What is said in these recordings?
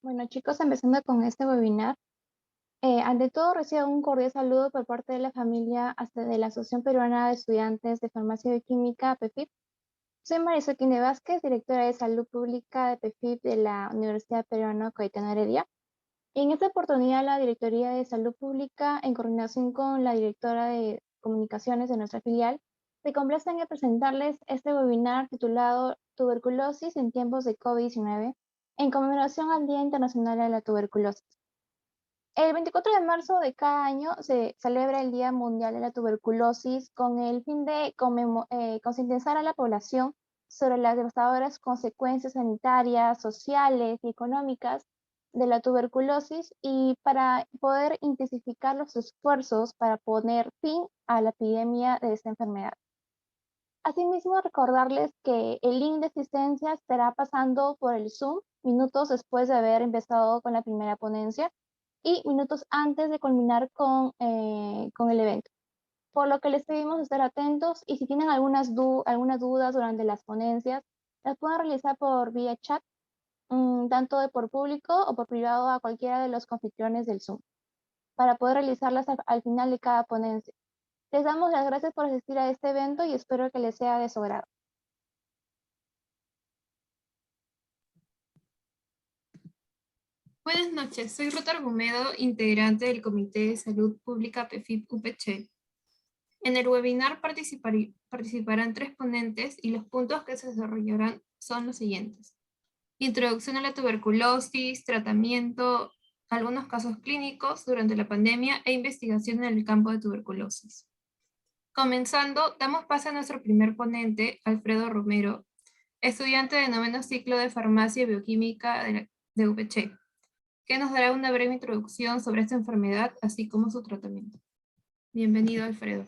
Bueno, chicos, empezando con este webinar, ante todo recibo un cordial saludo por parte de la familia hasta de la Asociación Peruana de Estudiantes de Farmacia y Bioquímica, PEFIP. Soy Marisol Quinde Vázquez, directora de Salud Pública de PEFIP de la Universidad Peruana Cayetano Heredia. Y en esta oportunidad, la Directoría de Salud Pública, en coordinación con la directora de Comunicaciones de nuestra filial, se complacen en presentarles este webinar titulado Tuberculosis en tiempos de COVID-19, en conmemoración al Día Internacional de la Tuberculosis. El 24 de marzo de cada año se celebra el Día Mundial de la Tuberculosis con el fin de concientizar a la población sobre las devastadoras consecuencias sanitarias, sociales y económicas de la tuberculosis y para poder intensificar los esfuerzos para poner fin a la epidemia de esta enfermedad. Asimismo, recordarles que el link de asistencia estará pasando por el Zoom minutos después de haber empezado con la primera ponencia y minutos antes de culminar con el evento. Por lo que les pedimos estar atentos y si tienen algunas dudas durante las ponencias, las pueden realizar por vía chat, tanto por público o por privado a cualquiera de los anfitriones del Zoom, para poder realizarlas al final de cada ponencia. Les damos las gracias por asistir a este evento y espero que les sea de su agrado. Buenas noches, soy Ruth Argumedo, integrante del Comité de Salud Pública PEFIP-UPC. En el webinar participarán 3 ponentes y los puntos que se desarrollarán son los siguientes. Introducción a la tuberculosis, tratamiento, algunos casos clínicos durante la pandemia e investigación en el campo de tuberculosis. Comenzando, damos paso a nuestro primer ponente, Alfredo Romero, estudiante de 9º ciclo de Farmacia y Bioquímica de UPC, que nos dará una breve introducción sobre esta enfermedad, así como su tratamiento. Bienvenido, Alfredo.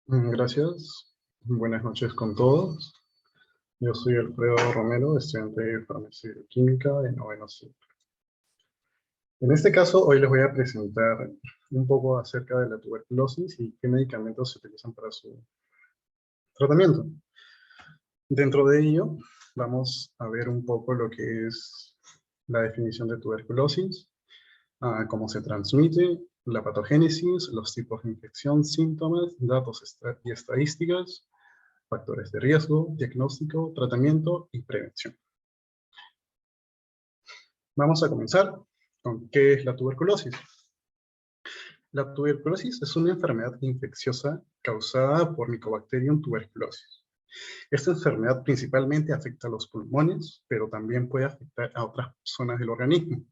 Gracias. Buenas noches con todos. Yo soy Alfredo Romero, estudiante de Farmacia y Bioquímica de 9º ciclo. En este caso, hoy les voy a presentar un poco acerca de la tuberculosis y qué medicamentos se utilizan para su tratamiento. Dentro de ello, vamos a ver un poco lo que es la definición de tuberculosis, cómo se transmite, la patogénesis, los tipos de infección, síntomas, datos y estadísticas, factores de riesgo, diagnóstico, tratamiento y prevención. Vamos a comenzar con qué es la tuberculosis. La tuberculosis es una enfermedad infecciosa causada por Mycobacterium tuberculosis. Esta enfermedad principalmente afecta a los pulmones, pero también puede afectar a otras zonas del organismo,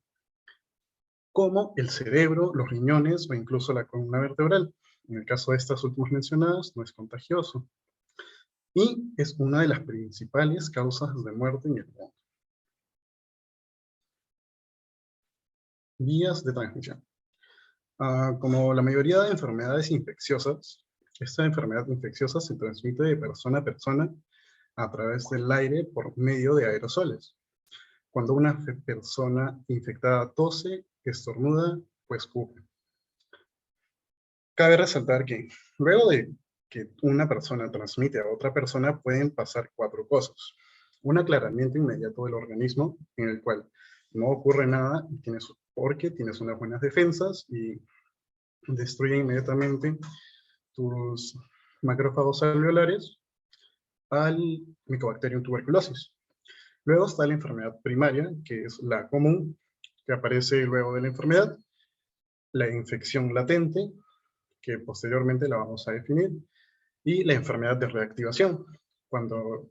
como el cerebro, los riñones o incluso la columna vertebral. En el caso de estas últimas mencionadas, no es contagioso. Y es una de las principales causas de muerte en el mundo. Vías de transmisión. Como la mayoría de enfermedades infecciosas, esta enfermedad infecciosa se transmite de persona a persona a través del aire por medio de aerosoles. Cuando una persona infectada tose, estornuda o escupe. Cabe resaltar que luego de que una persona transmite a otra persona pueden pasar 4 cosas. Un aclaramiento inmediato del organismo en el cual no ocurre nada porque tienes unas buenas defensas y destruye inmediatamente tus macrófagos alveolares al Mycobacterium tuberculosis. Luego está la enfermedad primaria, que es la común, que aparece luego de la enfermedad. La infección latente, que posteriormente la vamos a definir. Y la enfermedad de reactivación. Cuando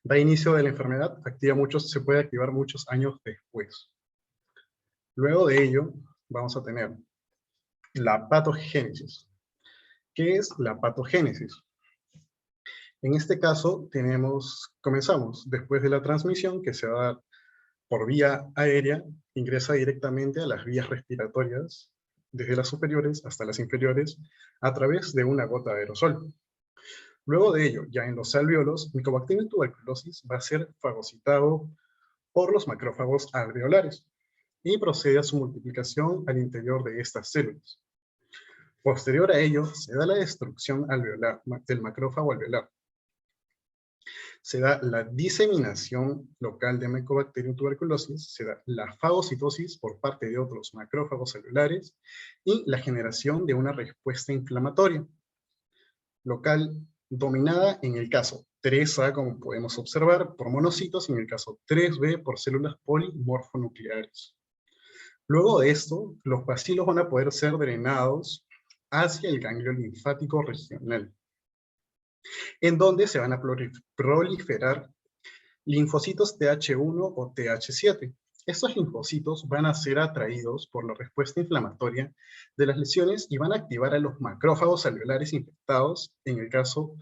da inicio de la enfermedad, se puede activar muchos años después. Luego de ello, vamos a tener la patogénesis. ¿Qué es la patogénesis? En este caso, comenzamos después de la transmisión, que se va a dar por vía aérea, ingresa directamente a las vías respiratorias, desde las superiores hasta las inferiores, a través de una gota de aerosol. Luego de ello, ya en los alvéolos, Mycobacterium tuberculosis va a ser fagocitado por los macrófagos alveolares y procede a su multiplicación al interior de estas células. Posterior a ello, se da la destrucción alveolar del macrófago alveolar, se da la diseminación local de Mycobacterium tuberculosis, se da la fagocitosis por parte de otros macrófagos celulares y la generación de una respuesta inflamatoria local dominada en el caso 3A, como podemos observar, por monocitos, y en el caso 3B por células polimorfonucleares. Luego de esto, los bacilos van a poder ser drenados hacia el ganglio linfático regional, en donde se van a proliferar linfocitos TH1 o TH7. Estos linfocitos van a ser atraídos por la respuesta inflamatoria de las lesiones y van a activar a los macrófagos alveolares infectados, en el caso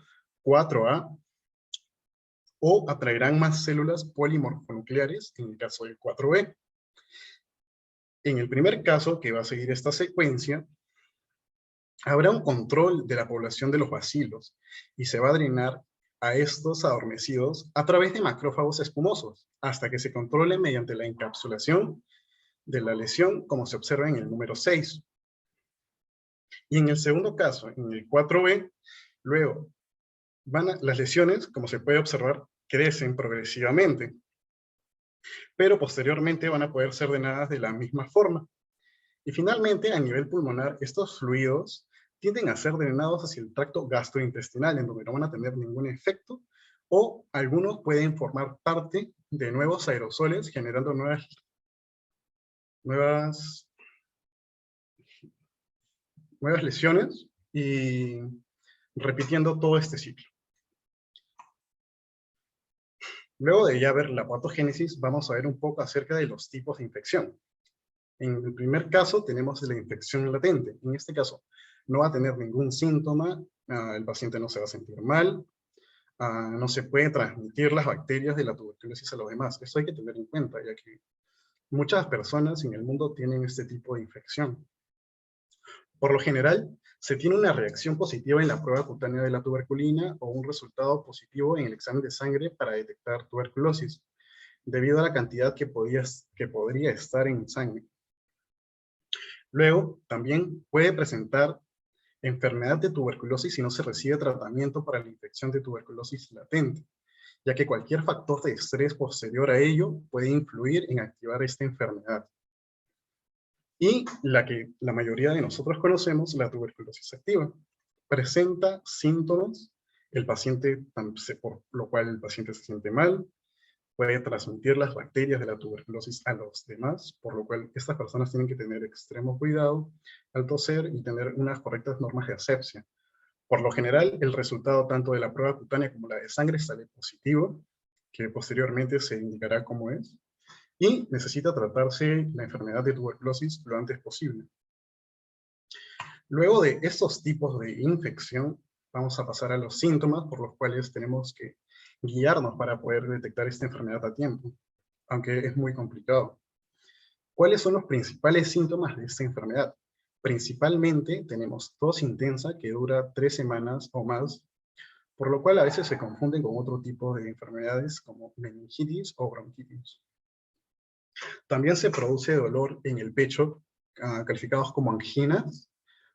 4A, o atraerán más células polimorfonucleares, en el caso del 4B. En el primer caso, que va a seguir esta secuencia, habrá un control de la población de los bacilos y se va a drenar a estos adormecidos a través de macrófagos espumosos, hasta que se controle mediante la encapsulación de la lesión, como se observa en el número 6. Y en el segundo caso, en el 4B, luego las lesiones, como se puede observar, crecen progresivamente, pero posteriormente van a poder ser drenadas de la misma forma. Y finalmente, a nivel pulmonar, estos fluidos tienden a ser drenados hacia el tracto gastrointestinal, en donde no van a tener ningún efecto, o algunos pueden formar parte de nuevos aerosoles, generando nuevas lesiones y repitiendo todo este ciclo. Luego de ya ver la patogénesis, vamos a ver un poco acerca de los tipos de infección. En el primer caso tenemos la infección latente. En este caso no va a tener ningún síntoma, el paciente no se va a sentir mal, no se puede transmitir las bacterias de la tuberculosis a los demás. Esto hay que tener en cuenta, ya que muchas personas en el mundo tienen este tipo de infección. Por lo general, se tiene una reacción positiva en la prueba cutánea de la tuberculina o un resultado positivo en el examen de sangre para detectar tuberculosis, debido a la cantidad que podría estar en sangre. Luego, también puede presentar enfermedad de tuberculosis si no se recibe tratamiento para la infección de tuberculosis latente, ya que cualquier factor de estrés posterior a ello puede influir en activar esta enfermedad. Y la que la mayoría de nosotros conocemos, la tuberculosis activa. Presenta síntomas, por lo cual el paciente se siente mal, puede transmitir las bacterias de la tuberculosis a los demás, por lo cual estas personas tienen que tener extremo cuidado al toser y tener unas correctas normas de asepsia. Por lo general, el resultado tanto de la prueba cutánea como la de sangre sale positivo, que posteriormente se indicará cómo es, y necesita tratarse la enfermedad de tuberculosis lo antes posible. Luego de estos tipos de infección, vamos a pasar a los síntomas por los cuales tenemos que guiarnos para poder detectar esta enfermedad a tiempo, aunque es muy complicado. ¿Cuáles son los principales síntomas de esta enfermedad? Principalmente tenemos tos intensa que dura 3 semanas o más, por lo cual a veces se confunden con otro tipo de enfermedades como meningitis o bronquitis. También se produce dolor en el pecho, calificados como anginas.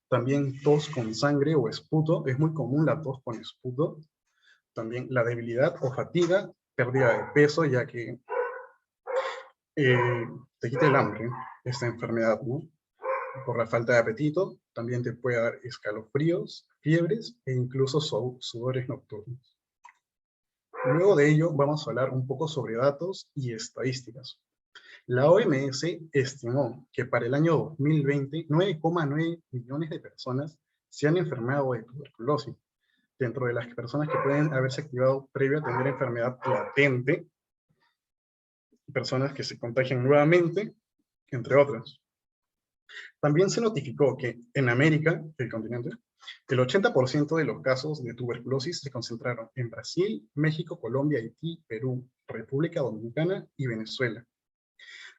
También tos con sangre o esputo, es muy común la tos con esputo. También la debilidad o fatiga, pérdida de peso, ya que te quita el hambre esta enfermedad, ¿no? Por la falta de apetito, también te puede dar escalofríos, fiebres e incluso sudores nocturnos. Luego de ello vamos a hablar un poco sobre datos y estadísticas. La OMS estimó que para el año 2020, 9,9 millones de personas se han enfermado de tuberculosis. Dentro de las personas que pueden haberse activado previo a tener enfermedad latente, personas que se contagian nuevamente, entre otras. También se notificó que en América, el continente, el 80% de los casos de tuberculosis se concentraron en Brasil, México, Colombia, Haití, Perú, República Dominicana y Venezuela.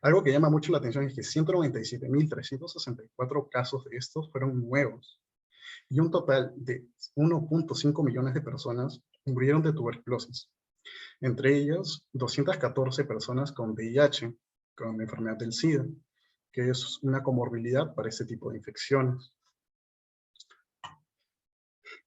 Algo que llama mucho la atención es que 197.364 casos de estos fueron nuevos, y un total de 1.5 millones de personas murieron de tuberculosis. Entre ellas, 214 personas con VIH, con la enfermedad del SIDA, que es una comorbilidad para este tipo de infecciones.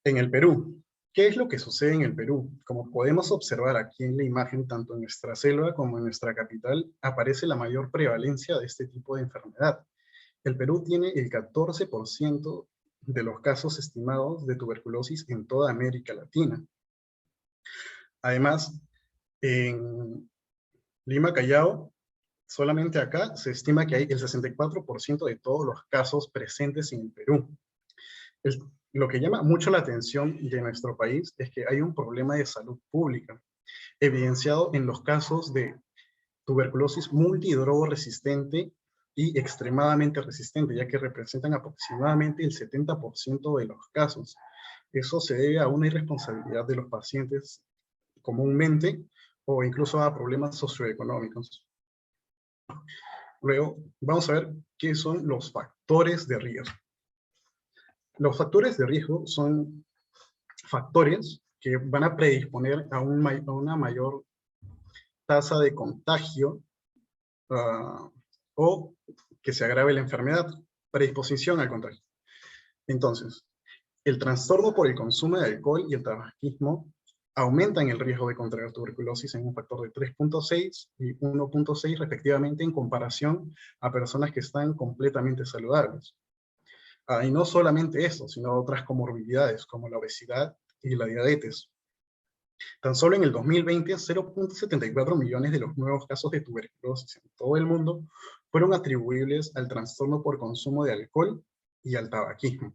En el Perú, ¿Qué es lo que sucede en el Perú? Como podemos observar aquí en la imagen, tanto en nuestra selva como en nuestra capital, aparece la mayor prevalencia de este tipo de enfermedad. El Perú tiene el 14% de los casos estimados de tuberculosis en toda América Latina. Además, en Lima, Callao, solamente acá se estima que hay el 64% de todos los casos presentes en el Perú. Lo que llama mucho la atención de nuestro país es que hay un problema de salud pública, evidenciado en los casos de tuberculosis multidrogoresistente y extremadamente resistente, ya que representan aproximadamente el 70% de los casos. Eso se debe a una irresponsabilidad de los pacientes comúnmente o incluso a problemas socioeconómicos. Luego, vamos a ver qué son los factores de riesgo. Los factores de riesgo son factores que van a predisponer a una mayor tasa de contagio o que se agrave la enfermedad, predisposición al contagio. Entonces, el trastorno por el consumo de alcohol y el tabaquismo aumentan el riesgo de contraer tuberculosis en un factor de 3.6 y 1.6 respectivamente en comparación a personas que están completamente saludables. Y no solamente eso, sino otras comorbilidades como la obesidad y la diabetes. Tan solo en el 2020, 0.74 millones de los nuevos casos de tuberculosis en todo el mundo fueron atribuibles al trastorno por consumo de alcohol y al tabaquismo.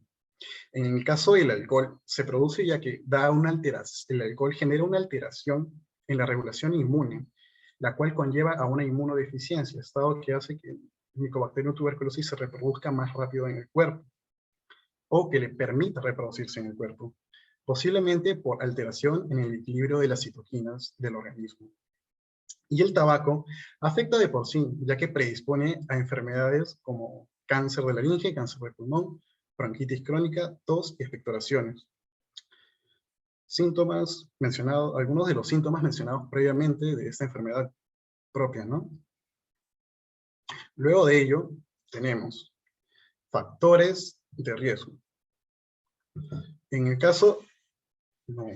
En el caso del alcohol, se produce ya que el alcohol genera una alteración en la regulación inmune, la cual conlleva a una inmunodeficiencia, estado que hace que el Mycobacterium tuberculosis se reproduzca más rápido en el cuerpo, o que le permita reproducirse en el cuerpo, posiblemente por alteración en el equilibrio de las citoquinas del organismo. Y el tabaco afecta de por sí, ya que predispone a enfermedades como cáncer de laringe, cáncer de pulmón, bronquitis crónica, tos y expectoraciones. Síntomas mencionados, algunos de los síntomas mencionados previamente de esta enfermedad propia, ¿no? Luego de ello, tenemos factores de riesgo. En el caso, no,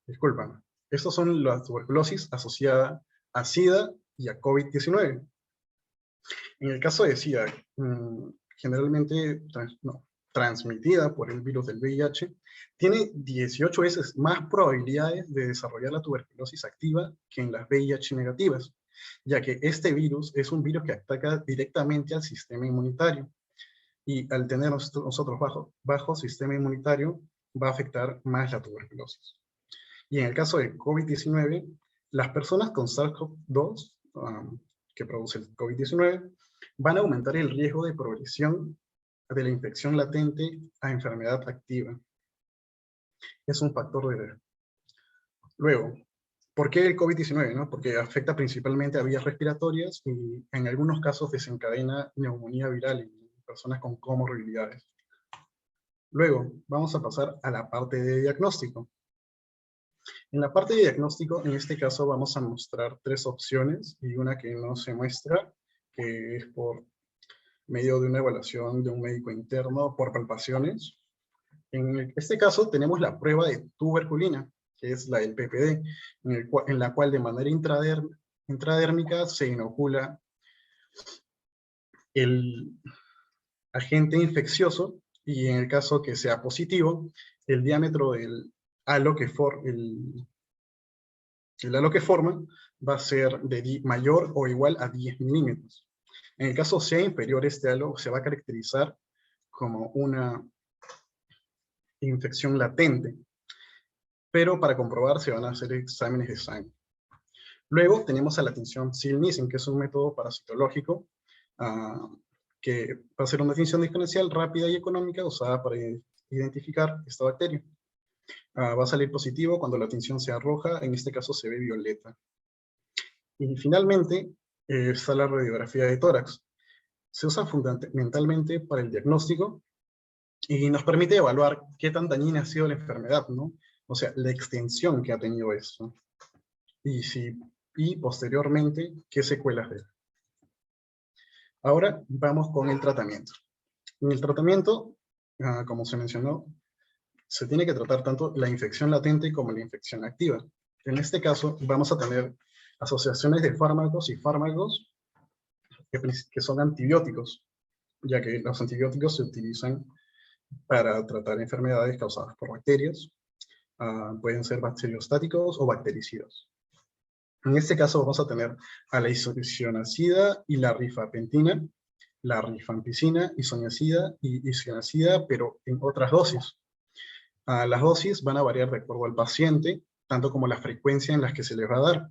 disculpan, estos son la tuberculosis asociada a SIDA y a COVID-19. En el caso de SIDA, generalmente transmitida por el virus del VIH, tiene 18 veces más probabilidades de desarrollar la tuberculosis activa que en las VIH negativas, ya que este virus es un virus que ataca directamente al sistema inmunitario, y al tener nosotros bajo sistema inmunitario, va a afectar más la tuberculosis. Y en el caso de COVID-19, las personas con SARS-CoV-2, que produce el COVID-19, van a aumentar el riesgo de progresión de la infección latente a enfermedad activa. Es un factor de riesgo. Luego, ¿por qué el COVID-19? ¿No? Porque afecta principalmente a vías respiratorias y en algunos casos desencadena neumonía viral en personas con comorbilidades. Luego, vamos a pasar a la parte de diagnóstico. En la parte de diagnóstico, en este caso vamos a mostrar 3 opciones y una que no se muestra, que es por medio de una evaluación de un médico interno por palpaciones. En este caso tenemos la prueba de tuberculina, que es la del PPD, en la cual de manera intradérmica se inocula el agente infeccioso, y en el caso que sea positivo, el diámetro del halo que forma va a ser de mayor o igual a 10 milímetros. En el caso sea inferior, este halo se va a caracterizar como una infección latente, pero para comprobar se van a hacer exámenes de sangre. Luego tenemos a la tinción Sil-Nissen, que es un método parasitológico que va a ser una tinción diferencial rápida y económica usada para identificar esta bacteria. Va a salir positivo cuando la tinción sea roja, en este caso se ve violeta. Y finalmente está la radiografía de tórax. Se usa fundamentalmente para el diagnóstico y nos permite evaluar qué tan dañina ha sido la enfermedad, ¿no? O sea, la extensión que ha tenido esto. Y posteriormente, qué secuelas deja. Ahora vamos con el tratamiento. En el tratamiento, como se mencionó, se tiene que tratar tanto la infección latente como la infección activa. En este caso, vamos a tener asociaciones de fármacos y fármacos que son antibióticos, ya que los antibióticos se utilizan para tratar enfermedades causadas por bacterias. Pueden ser bacteriostáticos o bactericidas. En este caso vamos a tener a la isoniazida y la rifampicina, la rifampicina, isoniazida y isoniazida, pero en otras dosis. Las dosis van a variar de acuerdo al paciente, tanto como la frecuencia en las que se les va a dar.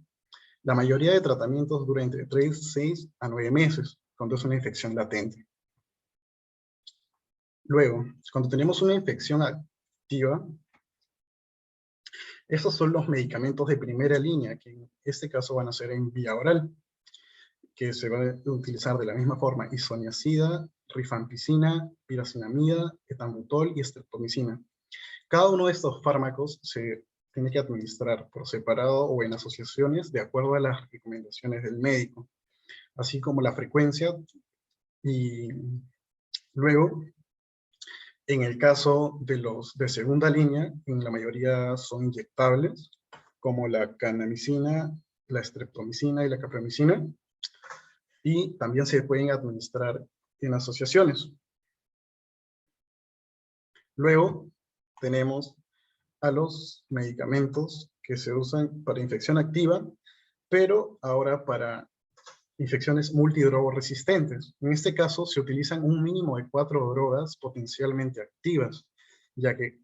La mayoría de tratamientos dura entre 3, 6 a 9 meses, cuando es una infección latente. Luego, cuando tenemos una infección activa, estos son los medicamentos de primera línea, que en este caso van a ser en vía oral, que se va a utilizar de la misma forma isoniazida, rifampicina, pirazinamida, etambutol y streptomicina. Cada uno de estos fármacos se tiene que administrar por separado o en asociaciones de acuerdo a las recomendaciones del médico, así como la frecuencia. Y luego, en el caso de los de segunda línea, en la mayoría son inyectables, como la kanamicina, la streptomicina y la capramicina, y también se pueden administrar en asociaciones. Luego tenemos a los medicamentos que se usan para infección activa, pero ahora para infecciones multidrogoresistentes. En este caso se utilizan un mínimo de 4 drogas potencialmente activas, ya que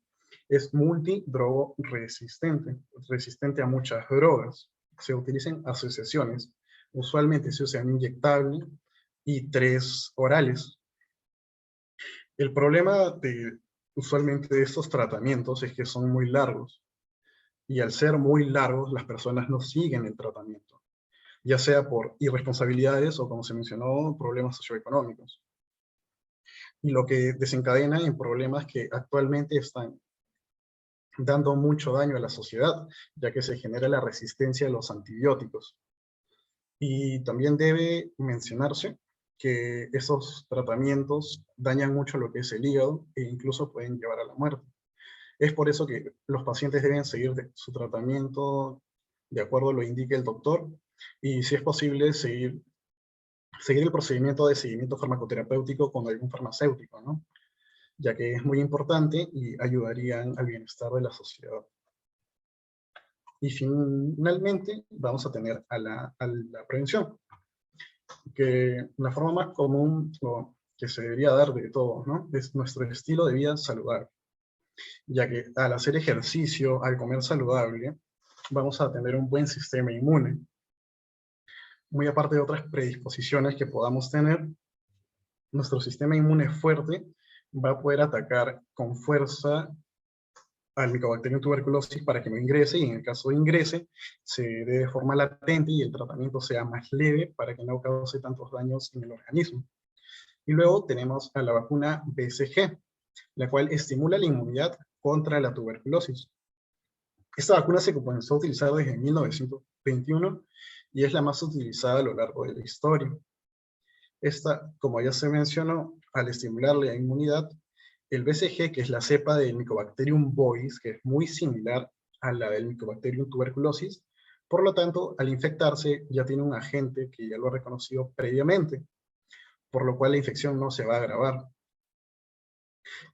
es multidrogoresistente, resistente a muchas drogas. Se utilizan asociaciones, usualmente se usan inyectable y 3 orales. El problema usualmente de estos tratamientos es que son muy largos, y al ser muy largos las personas no siguen el tratamiento, ya sea por irresponsabilidades o, como se mencionó, problemas socioeconómicos. Y lo que desencadena en problemas que actualmente están dando mucho daño a la sociedad, ya que se genera la resistencia a los antibióticos. Y también debe mencionarse que esos tratamientos dañan mucho lo que es el hígado e incluso pueden llevar a la muerte. Es por eso que los pacientes deben seguir su tratamiento de acuerdo a lo que indique el doctor, y si es posible seguir el procedimiento de seguimiento farmacoterapéutico con algún farmacéutico, ¿no? Ya que es muy importante y ayudarían al bienestar de la sociedad. Y finalmente vamos a tener a la prevención, que la forma más común que se debería dar de todos, ¿no? Es nuestro estilo de vida saludable, ya que al hacer ejercicio, al comer saludable, vamos a tener un buen sistema inmune. Muy aparte de otras predisposiciones que podamos tener, nuestro sistema inmune fuerte va a poder atacar con fuerza al Mycobacterium tuberculosis para que no ingrese, y en el caso de ingrese, se dé de forma latente y el tratamiento sea más leve para que no cause tantos daños en el organismo. Y luego tenemos a la vacuna BCG, la cual estimula la inmunidad contra la tuberculosis. Esta vacuna se comenzó a utilizar desde 1921 y es la más utilizada a lo largo de la historia. Esta, como ya se mencionó, al estimular la inmunidad, el BCG, que es la cepa del Mycobacterium bovis, que es muy similar a la del Mycobacterium tuberculosis, por lo tanto, al infectarse ya tiene un agente que ya lo ha reconocido previamente, por lo cual la infección no se va a agravar.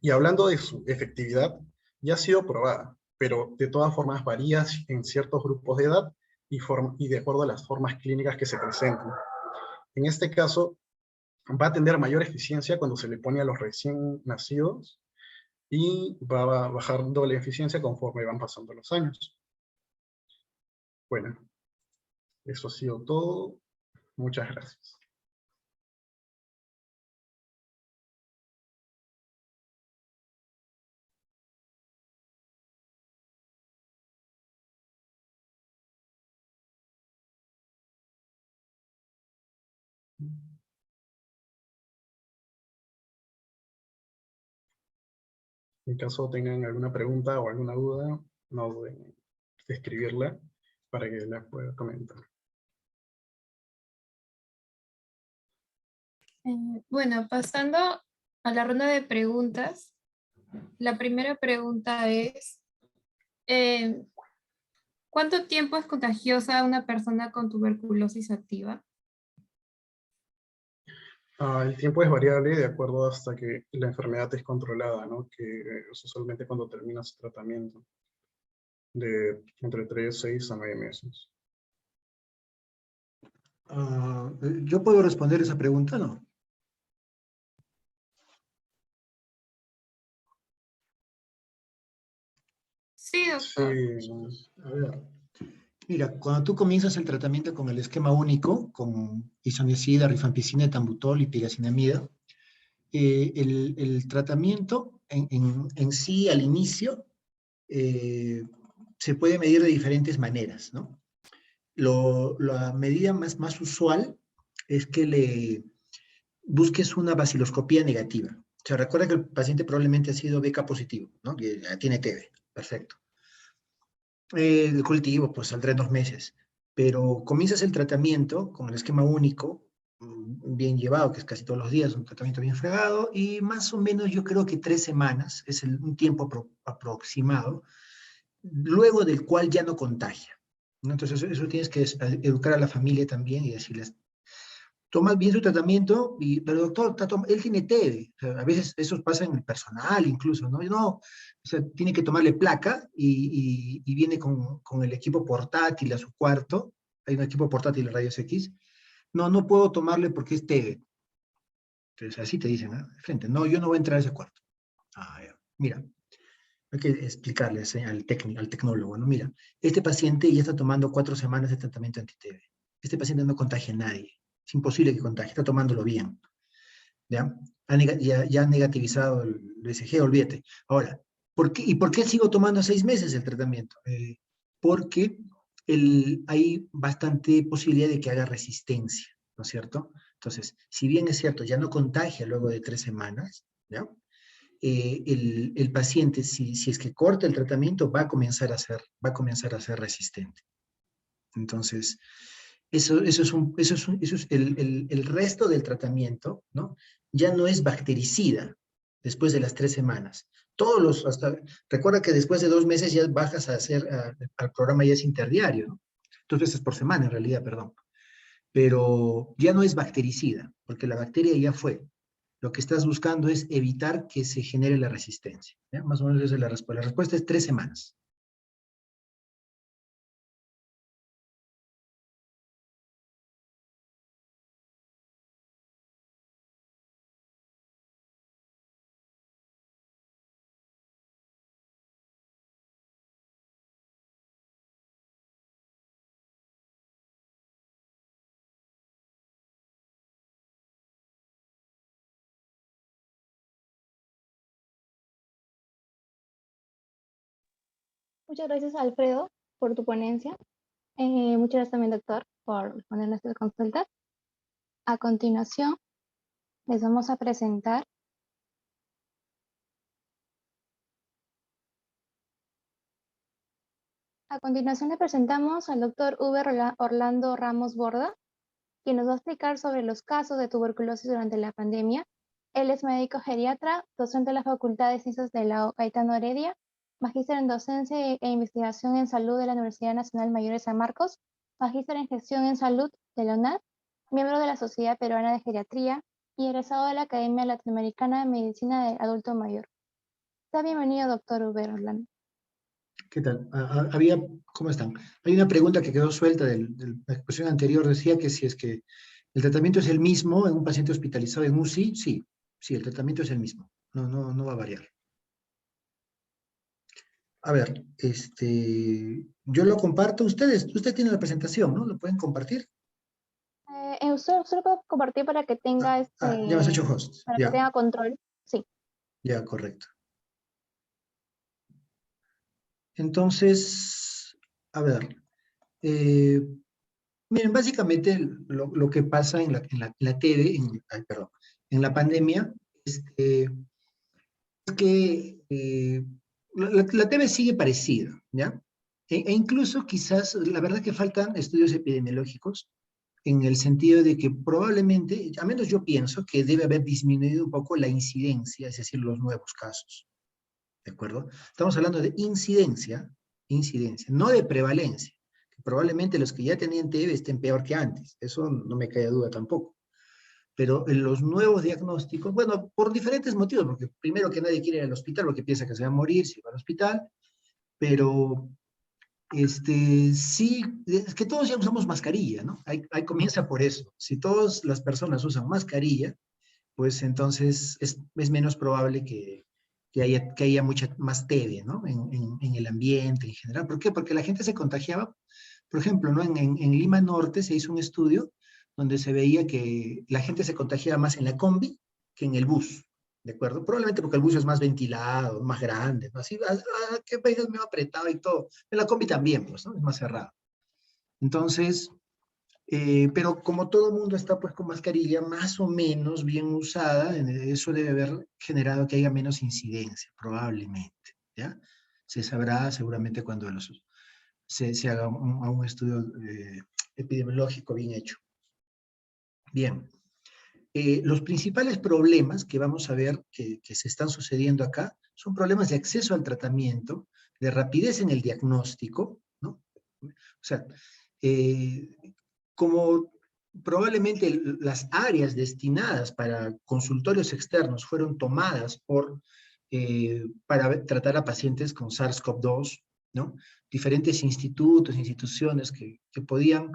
Y hablando de su efectividad, ya ha sido probada, pero de todas formas varía en ciertos grupos de edad y de acuerdo a las formas clínicas que se presentan. En este caso, va a tener mayor eficiencia cuando se le pone a los recién nacidos y va a bajar doble eficiencia conforme van pasando los años. Bueno, eso ha sido todo. Muchas gracias. En caso tengan alguna pregunta o alguna duda, no duden en escribirla para que la pueda comentar. Bueno, pasando a la ronda de preguntas, La primera pregunta es, eh, ¿cuánto tiempo es contagiosa una persona con tuberculosis activa? El tiempo es variable de acuerdo hasta que la enfermedad es controlada, ¿no? Que es usualmente cuando termina su tratamiento, de entre 3, 6 a 9 meses. ¿Yo puedo responder esa pregunta? No. Sí, doctor. Sí, A ver. Mira, cuando tú comienzas el tratamiento con el esquema único, con isoniazida, rifampicina, etambutol y piracinamida, el tratamiento en sí al inicio se puede medir de diferentes maneras, ¿no? La medida más usual es que le busques una baciloscopía negativa. O sea, recuerda que el paciente probablemente ha sido BK positivo, ¿no? Que ya tiene TB, perfecto. El cultivo, pues saldrá en 2 meses. Pero comienzas el tratamiento con el esquema único, bien llevado, que es casi todos los días, un tratamiento bien fregado, y más o menos yo creo que 3 semanas es un tiempo aproximado, luego del cual ya no contagia, ¿no? Entonces eso tienes que educar a la familia también y decirles, toma bien su tratamiento, pero doctor, él tiene TB. O sea, a veces eso pasa en el personal incluso, ¿no? No, o sea, tiene que tomarle placa y viene con el equipo portátil a su cuarto. Hay un equipo portátil de rayos X. No, no puedo tomarle porque es TB. Entonces así te dicen, ¿no? De frente, no, yo no voy a entrar a ese cuarto. Ya. Mira, hay que explicarle al tecnólogo, ¿no? Mira, este paciente ya está tomando 4 semanas de tratamiento anti-TB. Este paciente no contagia a nadie. Es imposible que contagie, está tomándolo bien. ¿Ya? Ya ha negativizado el BCG, olvídate. Ahora, ¿por qué sigo tomando 6 meses el tratamiento? Porque hay bastante posibilidad de que haga resistencia, ¿no es cierto? Entonces, si bien es cierto, ya no contagia luego de 3 semanas, ¿ya? El paciente, si es que corta el tratamiento, va a comenzar a ser resistente. Entonces, eso es el resto del tratamiento, ¿no? Ya no es bactericida después de las 3 semanas. Recuerda que después de 2 meses ya bajas al programa ya es interdiario, ¿no? 2 veces por semana en realidad, perdón. Pero ya no es bactericida, porque la bacteria ya fue. Lo que estás buscando es evitar que se genere la resistencia, ¿ya? Más o menos esa es la respuesta. La respuesta es 3 semanas. Muchas gracias, Alfredo, por tu ponencia. Muchas gracias también, doctor, por responder nuestras consultas. A continuación, les vamos a presentar le presentamos al doctor Orlando Ramos Borda, quien nos va a explicar sobre los casos de tuberculosis durante la pandemia. Él es médico geriatra, docente de la Facultad de Ciencias de la Cayetano Heredia, magíster en docencia e investigación en salud de la Universidad Nacional Mayor de San Marcos, magíster en gestión en salud de la UNAD, miembro de la Sociedad Peruana de Geriatría y egresado de la Academia Latinoamericana de Medicina del Adulto Mayor. Está bienvenido, doctor Orlando. ¿Qué tal? ¿Cómo están? Hay una pregunta que quedó suelta de la exposición anterior. Decía que si es que el tratamiento es el mismo en un paciente hospitalizado en UCI, sí, el tratamiento es el mismo. No va a variar. A ver, yo lo comparto. Usted tiene la presentación, ¿no? ¿Lo pueden compartir? Usted lo puede compartir para que tenga Ya me has hecho host. para que tenga control. Sí. Ya, correcto. Entonces, a ver, miren, básicamente lo que pasa en la TB, en la pandemia, es que la TB sigue parecida, ¿ya? E incluso quizás, la verdad que faltan estudios epidemiológicos en el sentido de que probablemente, al menos yo pienso que debe haber disminuido un poco la incidencia, es decir, los nuevos casos, ¿de acuerdo? Estamos hablando de incidencia, no de prevalencia. Probablemente los que ya tenían TB estén peor que antes, eso no me cae duda tampoco. Pero en los nuevos diagnósticos, bueno, por diferentes motivos, porque primero que nadie quiere ir al hospital porque piensa que se va a morir si va al hospital, pero sí, es que todos ya usamos mascarilla, ¿no? Ahí comienza por eso. Si todas las personas usan mascarilla, pues entonces es menos probable que haya mucha más TB, ¿no? En el ambiente en general. ¿Por qué? Porque la gente se contagiaba. Por ejemplo, ¿no? En Lima Norte se hizo un estudio donde se veía que la gente se contagiaba más en la combi que en el bus, ¿de acuerdo? Probablemente porque el bus es más ventilado, más grande, ¿no? Así, qué país medio apretado y todo. En la combi también, pues, ¿no? Es más cerrado. Entonces, pero como todo el mundo está pues con mascarilla más o menos bien usada, eso debe haber generado que haya menos incidencia, probablemente, ¿ya? Se sabrá seguramente cuando se haga un estudio epidemiológico bien hecho. Bien, los principales problemas que vamos a ver que se están sucediendo acá son problemas de acceso al tratamiento, de rapidez en el diagnóstico, ¿no? O sea, como probablemente las áreas destinadas para consultorios externos fueron tomadas para tratar a pacientes con SARS-CoV-2, ¿no? Diferentes institutos, instituciones que podían...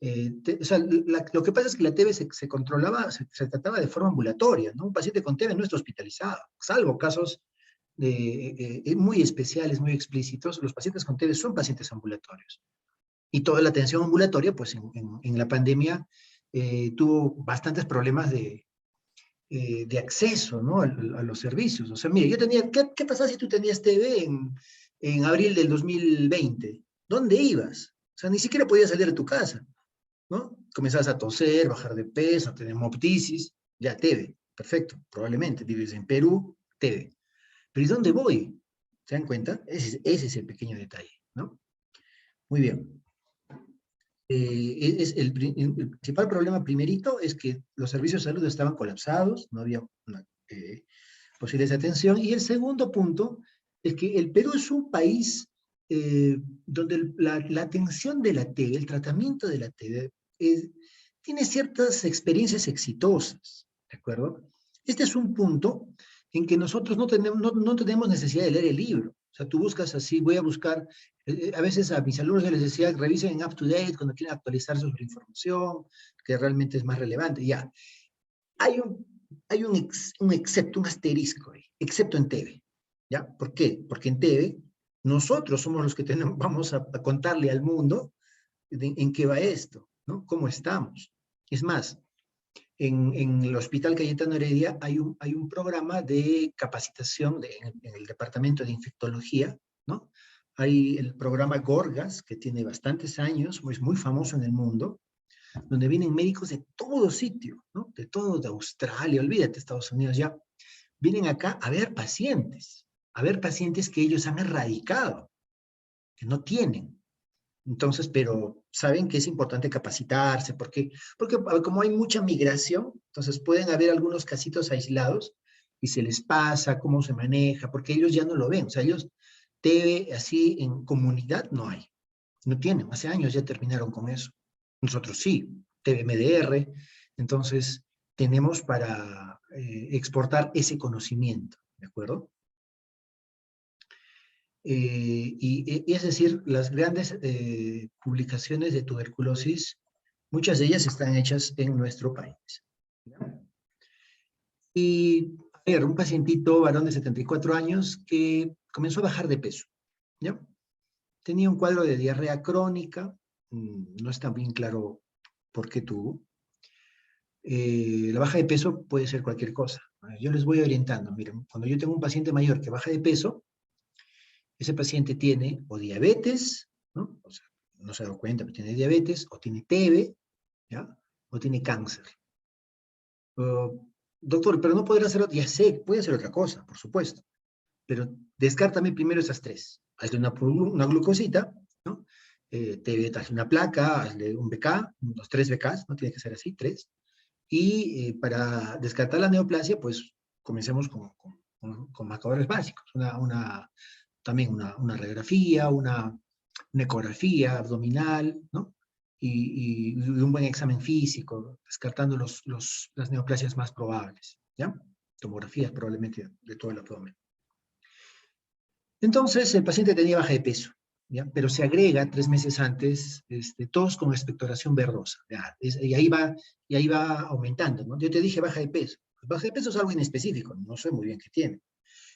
o sea, lo que pasa es que la TB se controlaba, se trataba de forma ambulatoria, ¿no? Un paciente con TB no está hospitalizado, salvo casos muy especiales, muy explícitos, los pacientes con TB son pacientes ambulatorios. Y toda la atención ambulatoria, pues en la pandemia tuvo bastantes problemas de acceso, ¿no? a los servicios. O sea, mire, yo tenía, ¿qué pasaba si tú tenías TB en abril del 2020? ¿Dónde ibas? O sea, ni siquiera podías salir de tu casa, ¿no? Comenzabas a toser, bajar de peso, a tener hemoptisis, ya TB, perfecto, probablemente vives en Perú, TB. Pero ¿y dónde voy? ¿Se dan cuenta? Ese es el pequeño detalle, ¿no? Muy bien. El principal problema primerito es que los servicios de salud estaban colapsados, no había posibilidades de atención. Y el segundo punto es que el Perú es un país donde la atención de la TB, el tratamiento de la TB, tiene ciertas experiencias exitosas, ¿de acuerdo? Este es un punto en que nosotros no tenemos necesidad de leer el libro. O sea, tú buscas así, voy a buscar, a veces a mis alumnos les decía, revisen en UpToDate cuando quieren actualizar sobre información, que realmente es más relevante. Ya, hay un excepto, un asterisco ahí, excepto en TB. ¿Ya? ¿Por qué? Porque en TB nosotros somos los que vamos a contarle al mundo en qué va esto, ¿no? ¿Cómo estamos? Es más, en el Hospital Cayetano Heredia hay un programa de capacitación en el departamento de infectología, ¿no? Hay el programa Gorgas, que tiene bastantes años, es muy famoso en el mundo, donde vienen médicos de todo sitio, ¿no? De todo, de Australia, olvídate, Estados Unidos ya, vienen acá a ver pacientes que ellos han erradicado, que no tienen. Entonces, pero saben que es importante capacitarse, porque como hay mucha migración, entonces pueden haber algunos casitos aislados y se les pasa, cómo se maneja, porque ellos ya no lo ven. O sea, ellos TB así en comunidad no hay, no tienen, hace años ya terminaron con eso. Nosotros sí, TB-MDR, entonces tenemos para exportar ese conocimiento, ¿de acuerdo? Y es decir, las grandes publicaciones de tuberculosis, muchas de ellas están hechas en nuestro país. ¿Ya? Y, a ver, un pacientito, varón de 74 años, que comenzó a bajar de peso, ¿ya? Tenía un cuadro de diarrea crónica, no está bien claro por qué tuvo. La baja de peso puede ser cualquier cosa. Yo les voy orientando. Miren, cuando yo tengo un paciente mayor que baja de peso, ese paciente tiene o diabetes, ¿no? O sea, no se ha dado cuenta, pero tiene diabetes, o tiene TB, ¿ya? O tiene cáncer. Doctor, pero no podrá hacer, ya sé, puede hacer otra cosa, por supuesto, pero descártame primero esas tres. Hazle una glucosita, ¿no? TB, hazle una placa, hazle un BK, unos 3 BKs, no tiene que ser así, 3. Y para descartar la neoplasia, pues comencemos con con marcadores básicos, también una radiografía, una ecografía abdominal, ¿no? Y un buen examen físico, descartando las neoplasias más probables, ¿ya? Tomografías probablemente de todo el abdomen. Entonces, el paciente tenía baja de peso, ¿ya? Pero se agrega 3 meses antes tos con expectoración verdosa, ¿ya? Y ahí va aumentando, ¿no? Yo te dije baja de peso. Baja de peso es algo inespecífico, no sé muy bien qué tiene.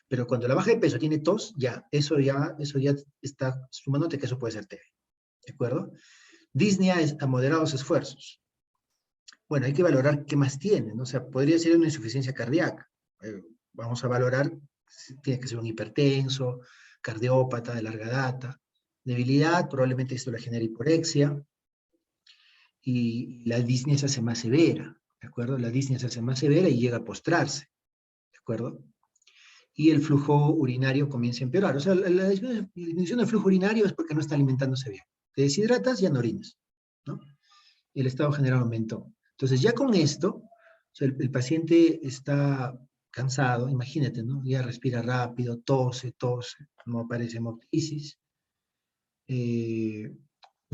Pero cuando la baja de peso tiene tos, eso ya está sumándote que eso puede ser TB, ¿de acuerdo? Disnea es a moderados esfuerzos. Bueno, hay que valorar qué más tiene, ¿no? O sea, podría ser una insuficiencia cardíaca. Vamos a valorar, tiene que ser un hipertenso, cardiópata de larga data. Debilidad, probablemente esto la genera hiporexia. Y la disnea se hace más severa, ¿de acuerdo? La disnea se hace más severa y llega a postrarse, ¿de acuerdo? Y el flujo urinario comienza a empeorar. O sea, la disminución del flujo urinario es porque no está alimentándose bien. Te deshidratas, ya no orinas, ¿no? El estado general aumentó. Entonces, ya con esto, o sea, el paciente está cansado, imagínate, ¿no? Ya respira rápido, tose, no aparece hemoptisis.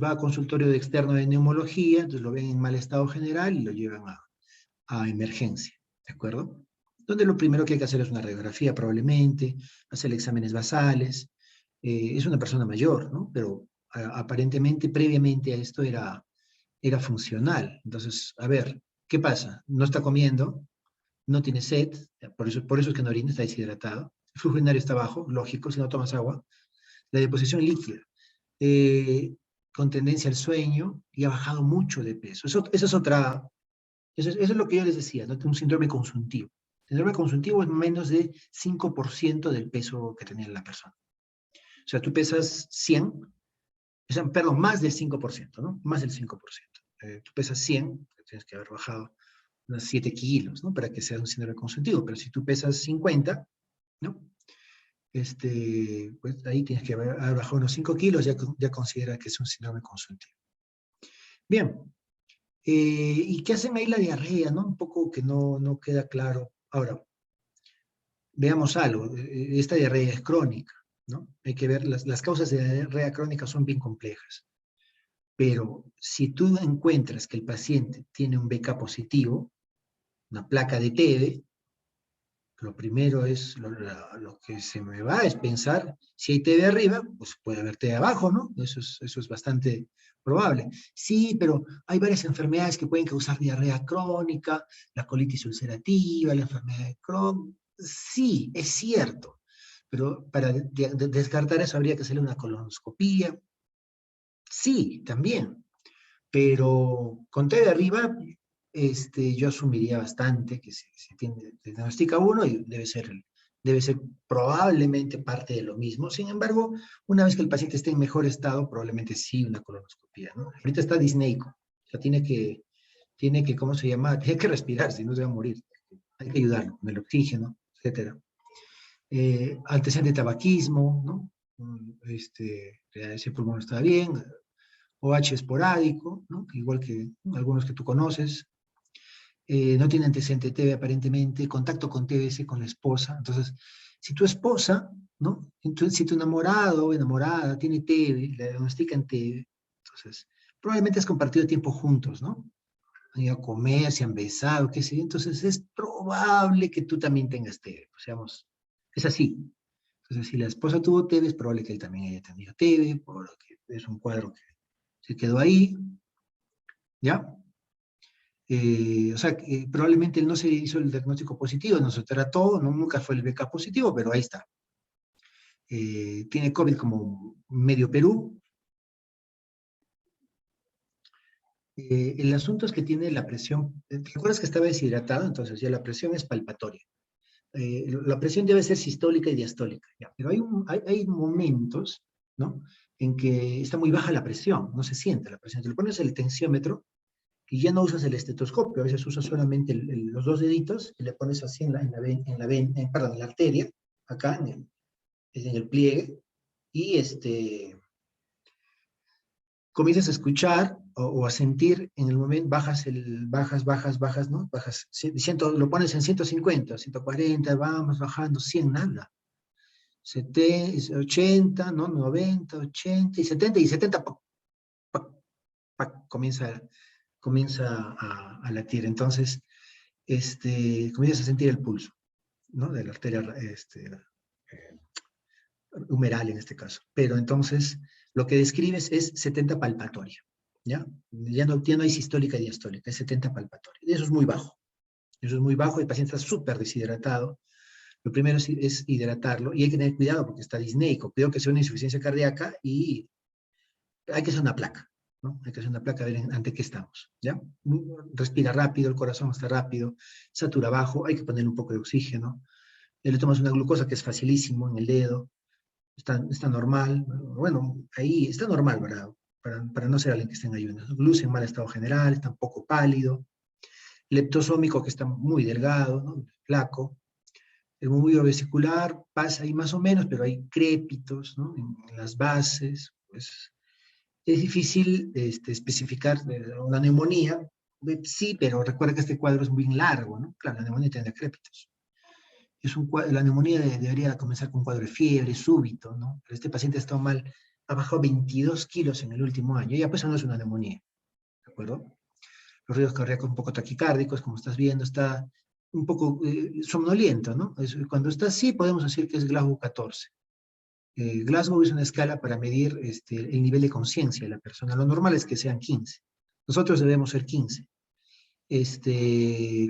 Va a consultorio de externo de neumología, entonces lo ven en mal estado general y lo llevan a emergencia, ¿de acuerdo? Donde lo primero que hay que hacer es una radiografía probablemente, hacer exámenes basales. Es una persona mayor, ¿no? Pero aparentemente, previamente a esto era funcional. Entonces, a ver, ¿qué pasa? No está comiendo, no tiene sed, por eso es que no orina, está deshidratado. El flujo urinario está bajo, lógico, si no tomas agua. La deposición líquida, con tendencia al sueño, y ha bajado mucho de peso. Eso es lo que yo les decía, ¿no? Un síndrome consuntivo. El síndrome consuntivo es menos de 5% del peso que tenía la persona. O sea, tú pesas 100, o sea, perdón, más del 5%, ¿no? Más del 5%. Tú pesas 100, tienes que haber bajado unos 7 kilos, ¿no? Para que sea un síndrome consuntivo. Pero si tú pesas 50, ¿no? Pues ahí tienes que haber bajado unos 5 kilos, ya considera que es un síndrome consuntivo. Bien. ¿Y qué hacen ahí la diarrea, no? Un poco que no queda claro. Ahora, veamos algo. Esta diarrea es crónica, ¿no? Hay que ver, las causas de diarrea crónica son bien complejas. Pero si tú encuentras que el paciente tiene un BK positivo, una placa de TB, lo primero es, lo que se me va es pensar, si hay TB arriba, pues puede haber TB abajo, ¿no? Eso es bastante probable. Sí, pero hay varias enfermedades que pueden causar diarrea crónica, la colitis ulcerativa, la enfermedad de Crohn. Sí, es cierto, pero para descartar eso habría que hacerle una colonoscopía. Sí, también, pero con TB arriba, yo asumiría bastante que se diagnostica uno y debe ser probablemente parte de lo mismo. Sin embargo, una vez que el paciente esté en mejor estado, probablemente sí una colonoscopia, ¿no? Ahorita está disneico, o sea, tiene que, ¿cómo se llama? Tiene que respirar, si no se va a morir. Hay que ayudarlo con el oxígeno, etc. Antecedente de tabaquismo, ¿no? Ese pulmón está bien, OH esporádico, ¿no? Igual que algunos que tú conoces. No tiene antecedente TB aparentemente, contacto con TBC con la esposa. Entonces, si tu esposa, ¿no? Entonces, si tu enamorado o enamorada tiene TB, la diagnostican TB, entonces, probablemente has compartido tiempo juntos, ¿no? Han ido a comer, se han besado, qué sé yo. Entonces, es probable que tú también tengas TB. O sea, es así. Entonces, si la esposa tuvo TB, es probable que él también haya tenido TB, porque es un cuadro que se quedó ahí, ¿ya? O sea, probablemente él no se hizo el diagnóstico positivo, no se trató, nunca fue el BK positivo, pero ahí está. Tiene COVID como medio Perú. El asunto es que tiene la presión, ¿te acuerdas que estaba deshidratado? Entonces ya la presión es palpatoria. La presión debe ser sistólica y diastólica, ¿ya? Pero hay momentos, ¿no? En que está muy baja la presión, no se siente la presión. Te le pones el tensiómetro y ya no usas el estetoscopio, a veces usas solamente los 2 deditos y le pones así en la arteria, acá en el pliegue, y comienzas a escuchar o a sentir en el momento, bajas, ¿no? Bajas, lo pones en 150, 140, vamos bajando, 100, nada. 70, 80, ¿no? 90, 80 y 70, comienza a latir. Entonces, comienzas a sentir el pulso, ¿no? De la arteria humeral en este caso. Pero entonces, lo que describes es 70 palpatoria, ¿ya? Ya no hay sistólica y diastólica, es 70 palpatoria. Y eso es muy bajo. Eso es muy bajo, el paciente está súper deshidratado. Lo primero es hidratarlo, y hay que tener cuidado porque está disneico. Cuidado que sea una insuficiencia cardíaca y hay que hacer una placa, ¿no? Hay que hacer una placa a ver ante qué estamos, ¿ya? Respira rápido, el corazón está rápido, satura bajo, hay que ponerle un poco de oxígeno. Le tomas una glucosa que es facilísimo en el dedo, está normal, bueno, ahí está normal para no ser alguien que esté en ayunas. Glucen en mal estado general, está un poco pálido. Leptosómico que está muy delgado, ¿no? Flaco. El murmullo vesicular pasa ahí más o menos, pero hay crépitos, ¿no? En las bases, pues es difícil especificar una neumonía. Sí, pero recuerda que este cuadro es muy largo, ¿no? Claro, la neumonía tiene crépitos. La neumonía debería comenzar con un cuadro de fiebre súbito, ¿no? Pero este paciente ha estado mal, ha bajado 22 kilos en el último año, y pues eso no es una neumonía, ¿de acuerdo? Los ruidos cardíacos un poco taquicárdicos, como estás viendo, está un poco somnoliento, ¿no? Cuando está así, podemos decir que es Glasgow 14. Glasgow es una escala para medir el nivel de conciencia de la persona. Lo normal es que sean 15. Nosotros debemos ser 15.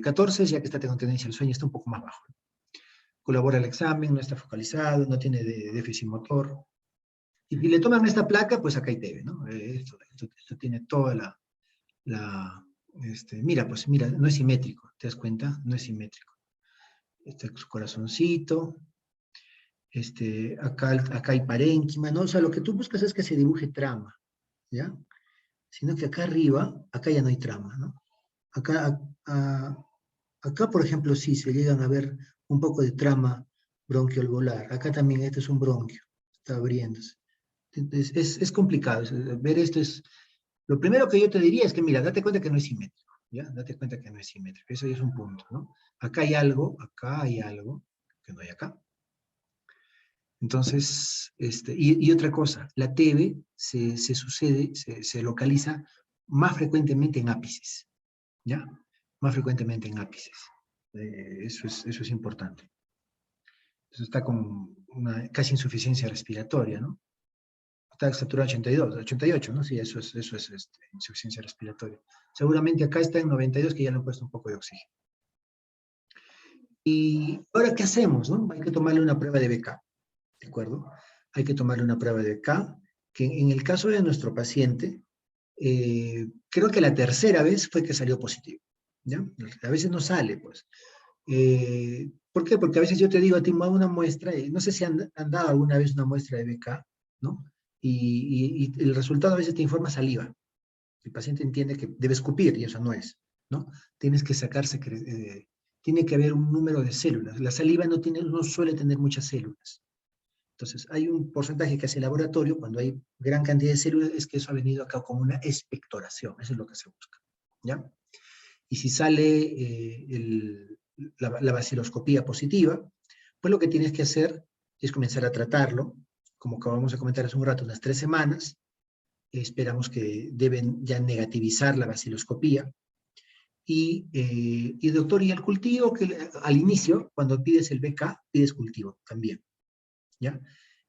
14, ya que está con tendencia al sueño, está un poco más bajo. Colabora el examen, no está focalizado, no tiene déficit motor. Y le toman esta placa, pues acá hay TB, ¿no? Esto tiene toda mira, pues mira, no es simétrico, ¿te das cuenta? No es simétrico. Este es su corazoncito, acá hay parénquima, ¿no? O sea, lo que tú buscas es que se dibuje trama, ¿ya? Sino que acá arriba, acá ya no hay trama, ¿no? Acá, por ejemplo, sí se llegan a ver un poco de trama bronquiolvolar. Acá también este es un bronquio, está abriéndose. Es complicado, ver esto es... Lo primero que yo te diría es que, mira, date cuenta que no es simétrico, ¿ya? Date cuenta que no es simétrico, eso ya es un punto, ¿no? Acá hay algo que no hay acá. Entonces, y otra cosa, la TB se localiza más frecuentemente en ápices, ¿ya? Más frecuentemente en ápices. Eso es importante. Eso está con una casi insuficiencia respiratoria, ¿no? Está saturado 82, 88, ¿no? Sí, eso es insuficiencia respiratoria. Seguramente acá está en 92, que ya le han puesto un poco de oxígeno. Y ahora, ¿qué hacemos, no? Hay que tomarle una prueba de BK, ¿de acuerdo? Hay que tomarle una prueba de BK, que en el caso de nuestro paciente, creo que la tercera vez fue que salió positivo, ¿ya? A veces no sale, pues. ¿Por qué? Porque a veces yo te digo a ti, mueve una muestra, no sé si han dado alguna vez una muestra de BK, ¿no? Y el resultado a veces te informa saliva. El paciente entiende que debe escupir, y eso no es, ¿no? Tienes que sacarse, tiene que haber un número de células. La saliva no suele tener muchas células. Entonces, hay un porcentaje que hace el laboratorio, cuando hay gran cantidad de células, es que eso ha venido acá como una expectoración, eso es lo que se busca, ¿ya? Y si sale la baciloscopía positiva, pues lo que tienes que hacer es comenzar a tratarlo, como acabamos de comentar hace un rato, unas 3 semanas, esperamos que deben ya negativizar la baciloscopía, y doctor, y el cultivo, que al inicio, cuando pides el BK, pides cultivo también, ¿ya?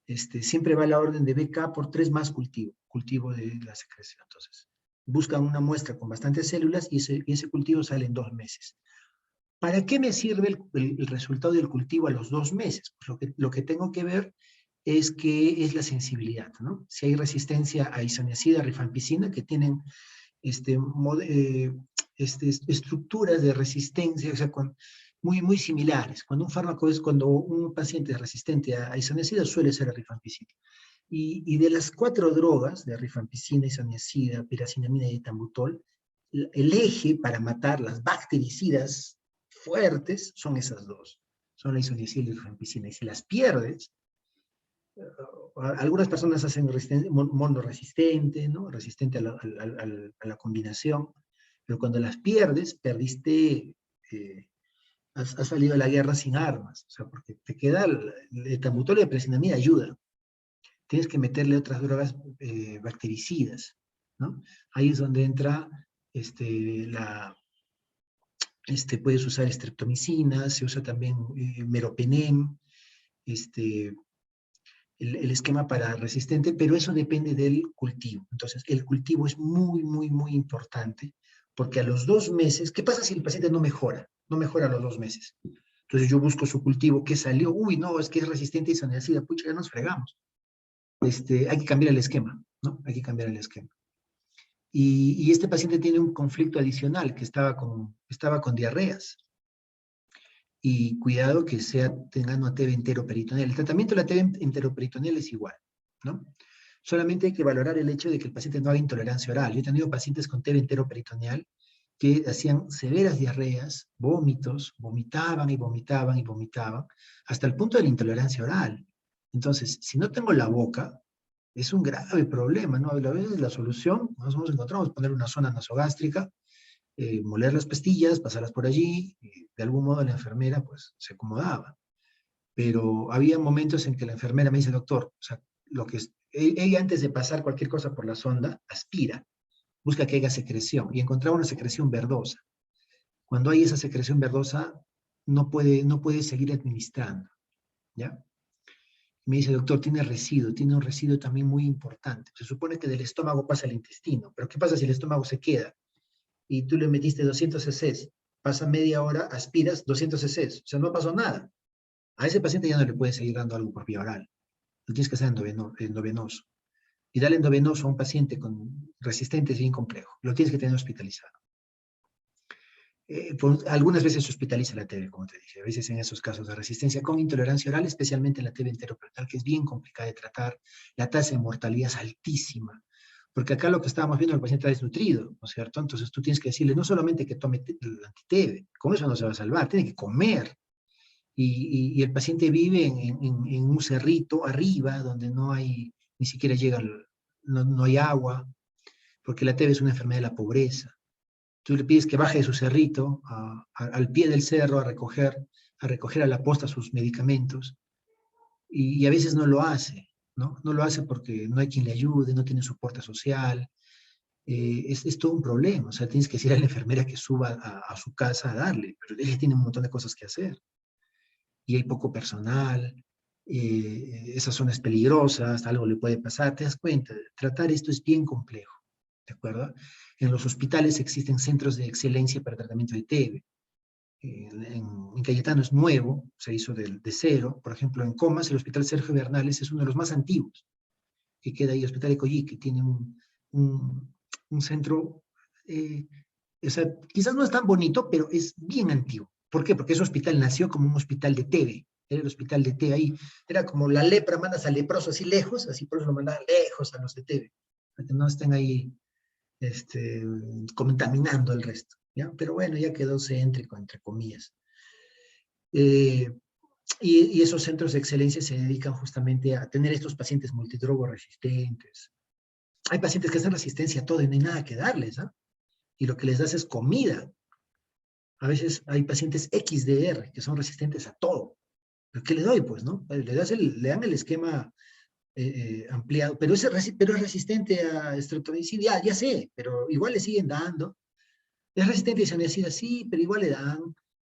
Siempre va la orden de BK por 3 más cultivo de la secreción. Entonces, buscan una muestra con bastantes células y ese cultivo sale en 2 meses. ¿Para qué me sirve el resultado del cultivo a los 2 meses? Pues lo que tengo que ver es que es la sensibilidad, ¿no? Si hay resistencia a isoniazida, rifampicina, que tienen estructuras de resistencia, o sea, muy similares. Cuando un paciente es resistente a isoniazida, suele ser a rifampicina. Y de las 4 drogas, de rifampicina, isoniazida, piracinamida y etambutol, el eje para matar las bactericidas fuertes son esas 2. Son la isoniazida y la rifampicina. Y si las pierdes, Algunas personas hacen monoresistente, ¿no? Resistente a la combinación, pero cuando las pierdes, perdiste, has salido de la guerra sin armas, o sea, porque te queda el etambutol y la presinamida ayuda. Tienes que meterle otras drogas bactericidas, ¿no? Ahí es donde entra puedes usar streptomicina, se usa también meropenem, el esquema para resistente, pero eso depende del cultivo. Entonces, el cultivo es muy, muy, muy importante, porque a los 2 meses, ¿qué pasa si el paciente no mejora? No mejora a los 2 meses. Entonces yo busco su cultivo, ¿qué salió? Uy, no, es que es resistente a isoniazida, pucha, ya nos fregamos. Hay que cambiar el esquema, ¿no? Hay que cambiar el esquema. Y este paciente tiene un conflicto adicional, que estaba con diarreas. Y cuidado que tenga una TB enteroperitoneal. El tratamiento de la TB enteroperitoneal es igual, ¿no? Solamente hay que valorar el hecho de que el paciente no haga intolerancia oral. Yo he tenido pacientes con TB enteroperitoneal que hacían severas diarreas, vómitos, vomitaban y vomitaban y vomitaban, hasta el punto de la intolerancia oral. Entonces, si no tengo la boca, es un grave problema, ¿no? A veces la solución, nos encontramos, poner una zona nasogástrica, moler las pastillas, pasarlas por allí, y de algún modo la enfermera pues se acomodaba. Pero había momentos en que la enfermera me dice, doctor, o sea, ella antes de pasar cualquier cosa por la sonda, aspira, busca que haya secreción, y encontraba una secreción verdosa. Cuando hay esa secreción verdosa, no puede seguir administrando, ¿ya? Me dice, doctor, tiene un residuo también muy importante. Se supone que del estómago pasa al intestino, pero ¿qué pasa si el estómago se queda? Y tú le metiste 200 cc, pasa media hora, aspiras 200 cc, o sea, no pasó nada. A ese paciente ya no le puedes seguir dando algo por vía oral, lo tienes que hacer endovenoso. Y darle endovenoso a un paciente con resistente es bien complejo, lo tienes que tener hospitalizado. Algunas veces se hospitaliza la TB, como te dije, a veces en esos casos de resistencia con intolerancia oral, especialmente la TB enteroperitoneal, que es bien complicada de tratar, la tasa de mortalidad es altísima, porque acá lo que estábamos viendo, el paciente está desnutrido, ¿no es cierto? Entonces tú tienes que decirle no solamente que tome el anti-TB, con eso no se va a salvar, tiene que comer. Y el paciente vive en un cerrito arriba, donde no hay, ni siquiera llega, no hay agua, porque la TB es una enfermedad de la pobreza. Tú le pides que baje de su cerrito al pie del cerro a recoger a la posta sus medicamentos, y a veces no lo hace, ¿no? No lo hace porque no hay quien le ayude, no tiene soporte social, es todo un problema. O sea, tienes que decir a la enfermera que suba a su casa a darle, pero ella tiene un montón de cosas que hacer, y hay poco personal, esa zona es peligrosa, hasta algo le puede pasar, te das cuenta, tratar esto es bien complejo, ¿de acuerdo? En los hospitales existen centros de excelencia para tratamiento de TB. En Cayetano es nuevo, se hizo de cero. Por ejemplo, en Comas, el Hospital Sergio Bernales es uno de los más antiguos, que queda ahí, Hospital de Coyí, que tiene un centro, o sea, quizás no es tan bonito, pero es bien antiguo. ¿Por qué? Porque ese hospital nació como un hospital de TB, era el hospital de TB ahí, era como la lepra, mandas al leproso así lejos, así por eso lo mandaban lejos a los de TB, para que no estén ahí contaminando el resto, ¿ya? Pero bueno, ya quedó céntrico, entre comillas. Y esos centros de excelencia se dedican justamente a tener estos pacientes multidrogo resistentes. Hay pacientes que hacen resistencia a todo y no hay nada que darles, ¿ah? Y lo que les das es comida. A veces hay pacientes XDR que son resistentes a todo. ¿Pero qué le doy? Pues, ¿no? Le dan el esquema ampliado, pero es resistente a streptomicina, ya sé, pero igual le siguen dando. Es resistente a isoniazida, sí, pero igual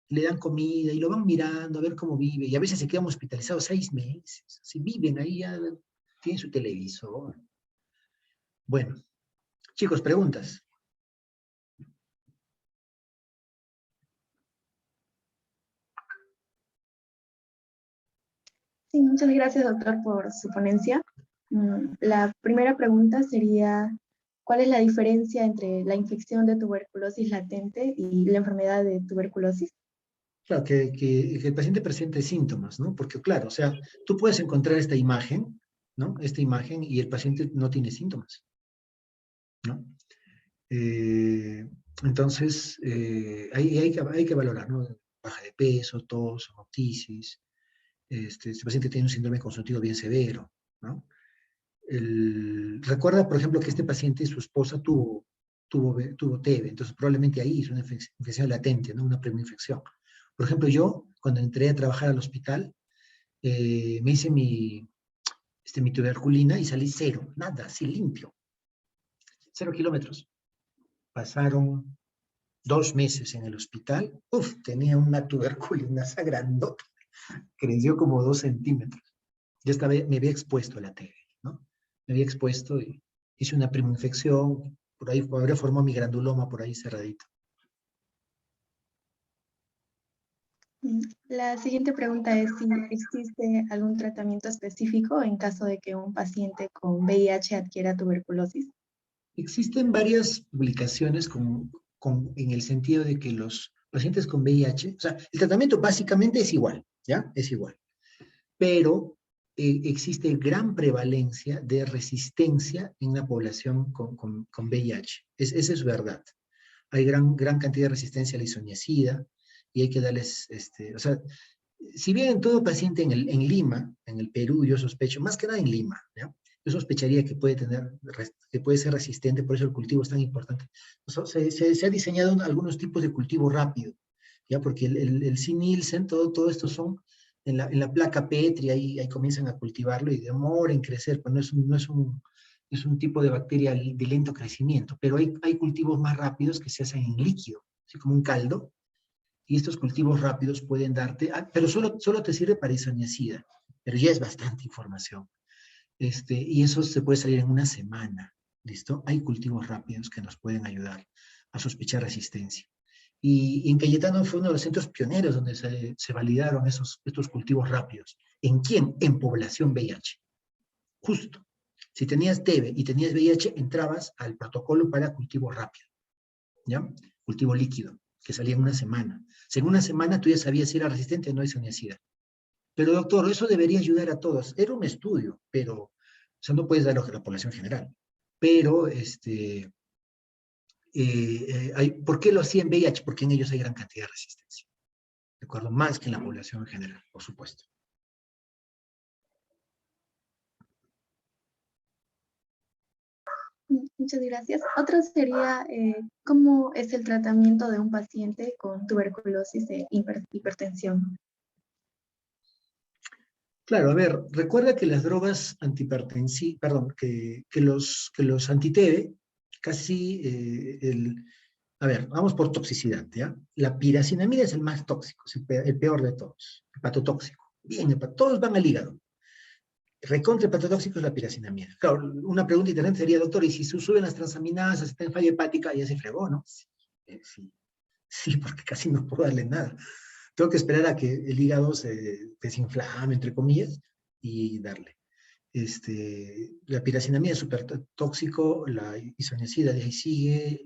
le dan comida y lo van mirando a ver cómo vive. Y a veces se quedan hospitalizados 6 meses. Si viven ahí, ya tienen su televisor. Bueno, chicos, preguntas. Sí, muchas gracias, doctor, por su ponencia. La primera pregunta sería, ¿cuál es la diferencia entre la infección de tuberculosis latente y la enfermedad de tuberculosis? Claro, que el paciente presente síntomas, ¿no? Porque claro, o sea, tú puedes encontrar esta imagen, ¿no? Esta imagen y el paciente no tiene síntomas, ¿no? Entonces, hay que valorar, ¿no? Baja de peso, tos, otisis. Este paciente tiene un síndrome consultivo bien severo, ¿no? Recuerda, por ejemplo, que este paciente, su esposa tuvo TB, entonces probablemente ahí es una infección latente, ¿no? Una primoinfección. Por ejemplo, yo, cuando entré a trabajar al hospital, me hice mi tuberculina y salí cero, nada, así limpio, 0 kilómetros. Pasaron 2 meses en el hospital, tenía una tuberculina grandota, creció como 2 centímetros. Yo me había expuesto a la TB, ¿no? Me había expuesto y hice una primoinfección, por ahí formó mi granduloma por ahí cerradito. La siguiente pregunta es si existe algún tratamiento específico en caso de que un paciente con VIH adquiera tuberculosis. Existen varias publicaciones en el sentido de que los pacientes con VIH, o sea, el tratamiento básicamente es igual, ¿ya? Es igual. Pero existe gran prevalencia de resistencia en la población con VIH. Esa es verdad. Hay gran cantidad de resistencia a la isoniazida y hay que darles, o sea, si bien en todo paciente en Lima, en el Perú, yo sospecho, más que nada en Lima, ¿ya? Yo sospecharía que puede ser resistente, por eso el cultivo es tan importante. O sea, se ha diseñado algunos tipos de cultivo rápido, ¿ya? Porque el C-Nielsen, todo esto son en la placa Petri, ahí comienzan a cultivarlo y demora en crecer, pues es un tipo de bacteria de lento crecimiento, pero hay cultivos más rápidos que se hacen en líquido, así como un caldo, y estos cultivos rápidos pueden darte, pero solo te sirve para isoniazida, pero ya es bastante información. Y eso se puede salir en una semana, ¿listo? Hay cultivos rápidos que nos pueden ayudar a sospechar resistencia. Y en Cayetano fue uno de los centros pioneros donde se validaron estos cultivos rápidos. ¿En quién? En población VIH. Justo. Si tenías TB y tenías VIH, entrabas al protocolo para cultivo rápido, ¿ya? Cultivo líquido, que salía en una semana. Si en una semana tú ya sabías si era resistente o no a isoniazida. Pero doctor, eso debería ayudar a todos. Era un estudio, pero, o sea, no puedes darlo a la población general. Pero, ¿por qué lo hacía en VIH? Porque en ellos hay gran cantidad de resistencia. ¿De acuerdo? Más que en la población en general, por supuesto. Muchas gracias. Otro sería, ¿cómo es el tratamiento de un paciente con tuberculosis e hipertensión? Claro, a ver, recuerda que las drogas antihipertensivas, perdón, que los anti-TB, casi, a ver, vamos por toxicidad, ¿ya? La piracinamida es el más tóxico, es el peor de todos, hepatotóxico. Bien, todos van al hígado. Recontra hepatotóxico es la piracinamida. Claro, una pregunta interesante sería, doctor, ¿y si suben las transaminasas, está en falla hepática, ya se fregó, no? Sí, porque casi no puedo darle nada. Tengo que esperar a que el hígado se desinflame, entre comillas, y darle. La piracinamida es súper tóxico, la isoniazida de ahí sigue,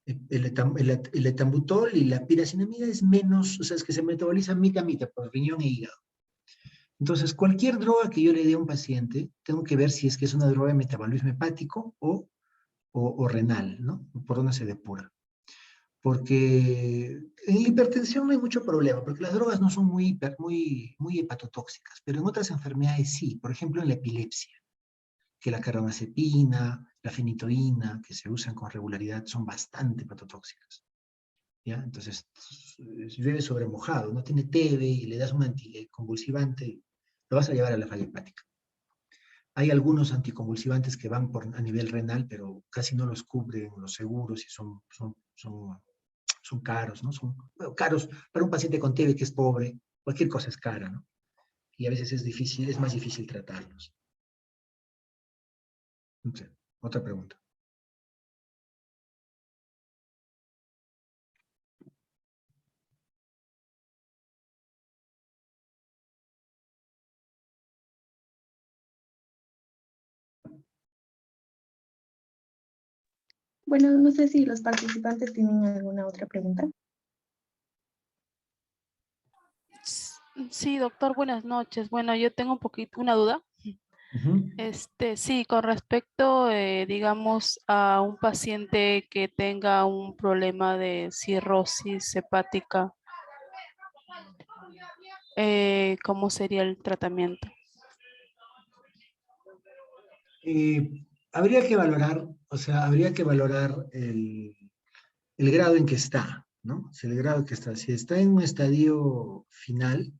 el etambutol y la piracinamida es menos, o sea, es que se metaboliza mitad a mitad por riñón e hígado. Entonces, cualquier droga que yo le dé a un paciente, tengo que ver si es que es una droga de metabolismo hepático o renal, ¿no? Por dónde se depura. Porque en la hipertensión no hay mucho problema, porque las drogas no son muy hepatotóxicas, pero en otras enfermedades sí, por ejemplo en la epilepsia, que la carbamazepina, la fenitoína, que se usan con regularidad, son bastante hepatotóxicas. ¿Ya? Entonces, llueve sobre mojado, no tiene TB y le das un anticonvulsivante, lo vas a llevar a la falla hepática. Hay algunos anticonvulsivantes que van a nivel renal, pero casi no los cubren los seguros y son caros, ¿no? Son caros para un paciente con TB que es pobre, cualquier cosa es cara, ¿no? Y a veces es más difícil tratarlos. No sé, otra pregunta. Bueno, no sé si los participantes tienen alguna otra pregunta. Sí, doctor, buenas noches. Bueno, yo tengo una duda. Sí, con respecto, digamos, a un paciente que tenga un problema de cirrosis hepática, ¿cómo sería el tratamiento? Habría que valorar, o sea, habría que valorar el grado en que está, ¿no? Si el grado que está, si está en un estadio final,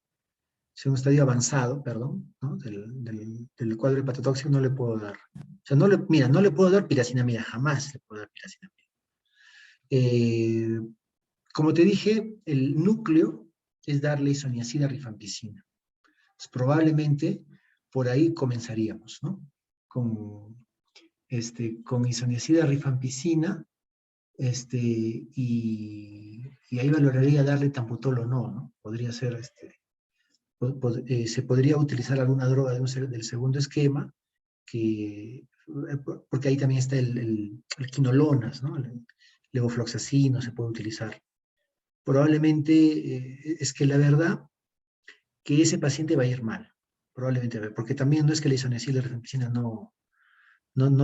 si en un estadio avanzado, perdón, ¿no? Del cuadro hepatotóxico no le puedo dar. O sea, mira, no le puedo dar piracinamida, jamás le puedo dar piracinamida. Como te dije, el núcleo es darle isoniazida rifampicina. Pues probablemente por ahí comenzaríamos, ¿no? Con isoniazida rifampicina, y ahí valoraría darle Tamputol o no, ¿no? Podría ser, se podría utilizar alguna droga del segundo esquema, porque ahí también está el quinolonas, ¿no? El levofloxacino se puede utilizar. Probablemente, es que la verdad, que ese paciente va a ir mal, probablemente, porque también no es que la isoniazida y la rifampicina no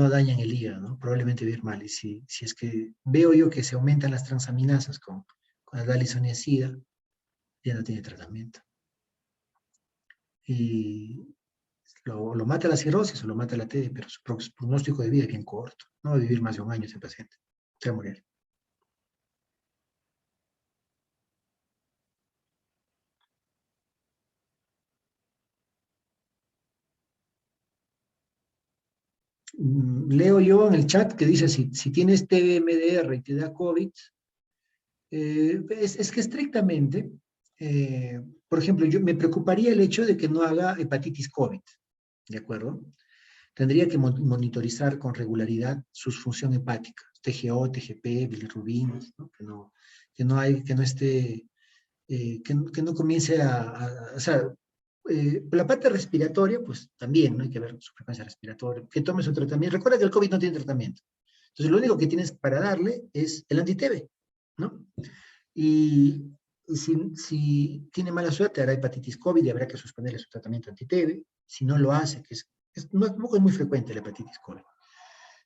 dañan el hígado, ¿no? Probablemente va a ir mal. Y si es que veo yo que se aumentan las transaminasas con la isoniazida, ya no tiene tratamiento. Y lo mata la cirrosis o lo mata la TD, pero su pronóstico de vida es bien corto. No va a vivir más de un año ese paciente. Se va a morir. Leo yo en el chat que dice, si tienes TBMDR y te da COVID, es que estrictamente, por ejemplo, yo me preocuparía el hecho de que no haga hepatitis COVID, ¿de acuerdo? Tendría que monitorizar con regularidad su función hepática, TGO, TGP, bilirrubinas, ¿no? Que no esté, que no comience o sea, la parte respiratoria, pues también, ¿no? Hay que ver su frecuencia respiratoria, que tome su tratamiento. Recuerda que el COVID no tiene tratamiento. Entonces, lo único que tienes para darle es el anti-TB, ¿no? Y si tiene mala suerte, hará hepatitis COVID y habrá que suspenderle su tratamiento anti-TB. Si no lo hace, tampoco es muy frecuente la hepatitis COVID.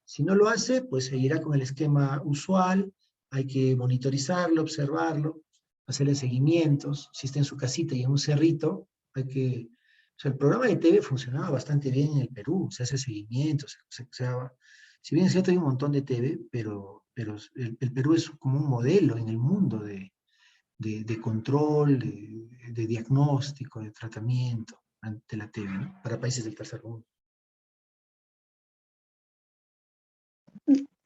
Si no lo hace, pues seguirá con el esquema usual. Hay que monitorizarlo, observarlo, hacerle seguimientos. Si está en su casita y en un cerrito, o sea, el programa de TB funcionaba bastante bien en el Perú, se hace seguimientos, si bien es cierto hay un montón de TB, pero el Perú es como un modelo en el mundo de control, de diagnóstico, de tratamiento ante la TB, ¿no? Para países del tercer mundo.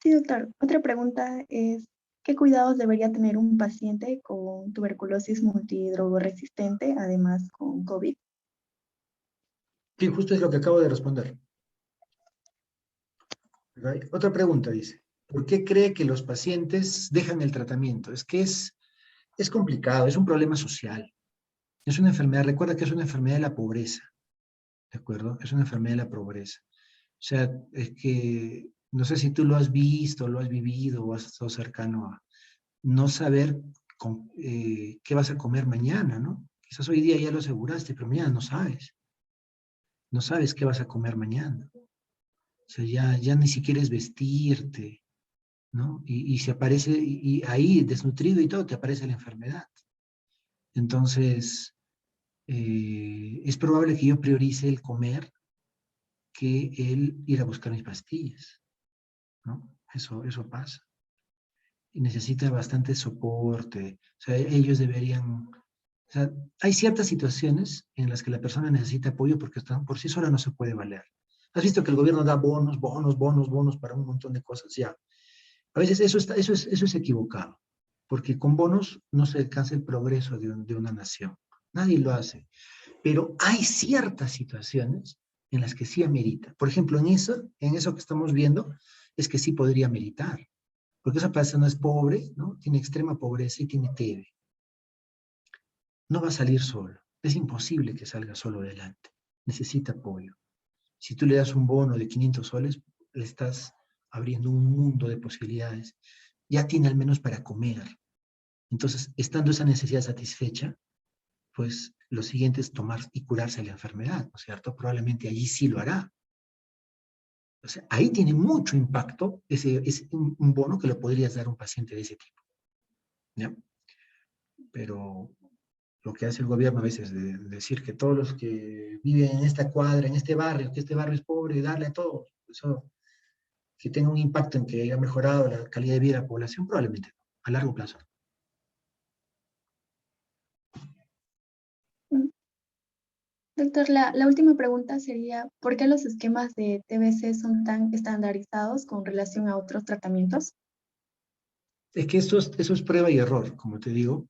Sí, doctor. Otra pregunta es, ¿qué cuidados debería tener un paciente con tuberculosis multidrogoresistente, además con COVID? Sí, justo es lo que acabo de responder. Otra pregunta dice, ¿por qué cree que los pacientes dejan el tratamiento? Es que es complicado, es un problema social. Es una enfermedad, recuerda que es una enfermedad de la pobreza, ¿de acuerdo? Es una enfermedad de la pobreza. O sea, es que, no sé si tú lo has visto, lo has vivido o has estado cercano a no saber qué vas a comer mañana, ¿no? Quizás hoy día ya lo aseguraste, pero mañana no sabes. No sabes qué vas a comer mañana. O sea, ya ni siquiera es vestirte, ¿no? Y se aparece, y ahí, desnutrido y todo, te aparece la enfermedad. Entonces, es probable que yo priorice el comer que el ir a buscar mis pastillas, ¿no? Eso pasa. Y necesita bastante soporte. O sea, ellos deberían... O sea, hay ciertas situaciones en las que la persona necesita apoyo porque por sí sola no se puede valer. ¿Has visto que el gobierno da bonos para un montón de cosas? Ya. A veces eso es equivocado, porque con bonos no se alcanza el progreso de una nación. Nadie lo hace. Pero hay ciertas situaciones en las que sí amerita. Por ejemplo, en eso que estamos viendo, es que sí podría meritar. Porque esa persona es pobre, ¿no? Tiene extrema pobreza y tiene TB. No va a salir solo. Es imposible que salga solo adelante. Necesita apoyo. Si tú le das un bono de 500 soles, le estás abriendo un mundo de posibilidades. Ya tiene al menos para comer. Entonces, estando esa necesidad satisfecha, pues lo siguiente es tomar y curarse la enfermedad, ¿no es cierto? Probablemente allí sí lo hará. O sea, ahí tiene mucho impacto es un bono que le podrías dar a un paciente de ese tipo, ¿ya? Pero lo que hace el gobierno a veces de decir que todos los que viven en esta cuadra, en este barrio, que este barrio es pobre, darle a todos, Eso, que tenga un impacto en que haya mejorado la calidad de vida de la población, probablemente no, a largo plazo. Doctor, la última pregunta sería, ¿por qué los esquemas de TBC son tan estandarizados con relación a otros tratamientos? Es que eso es prueba y error, como te digo.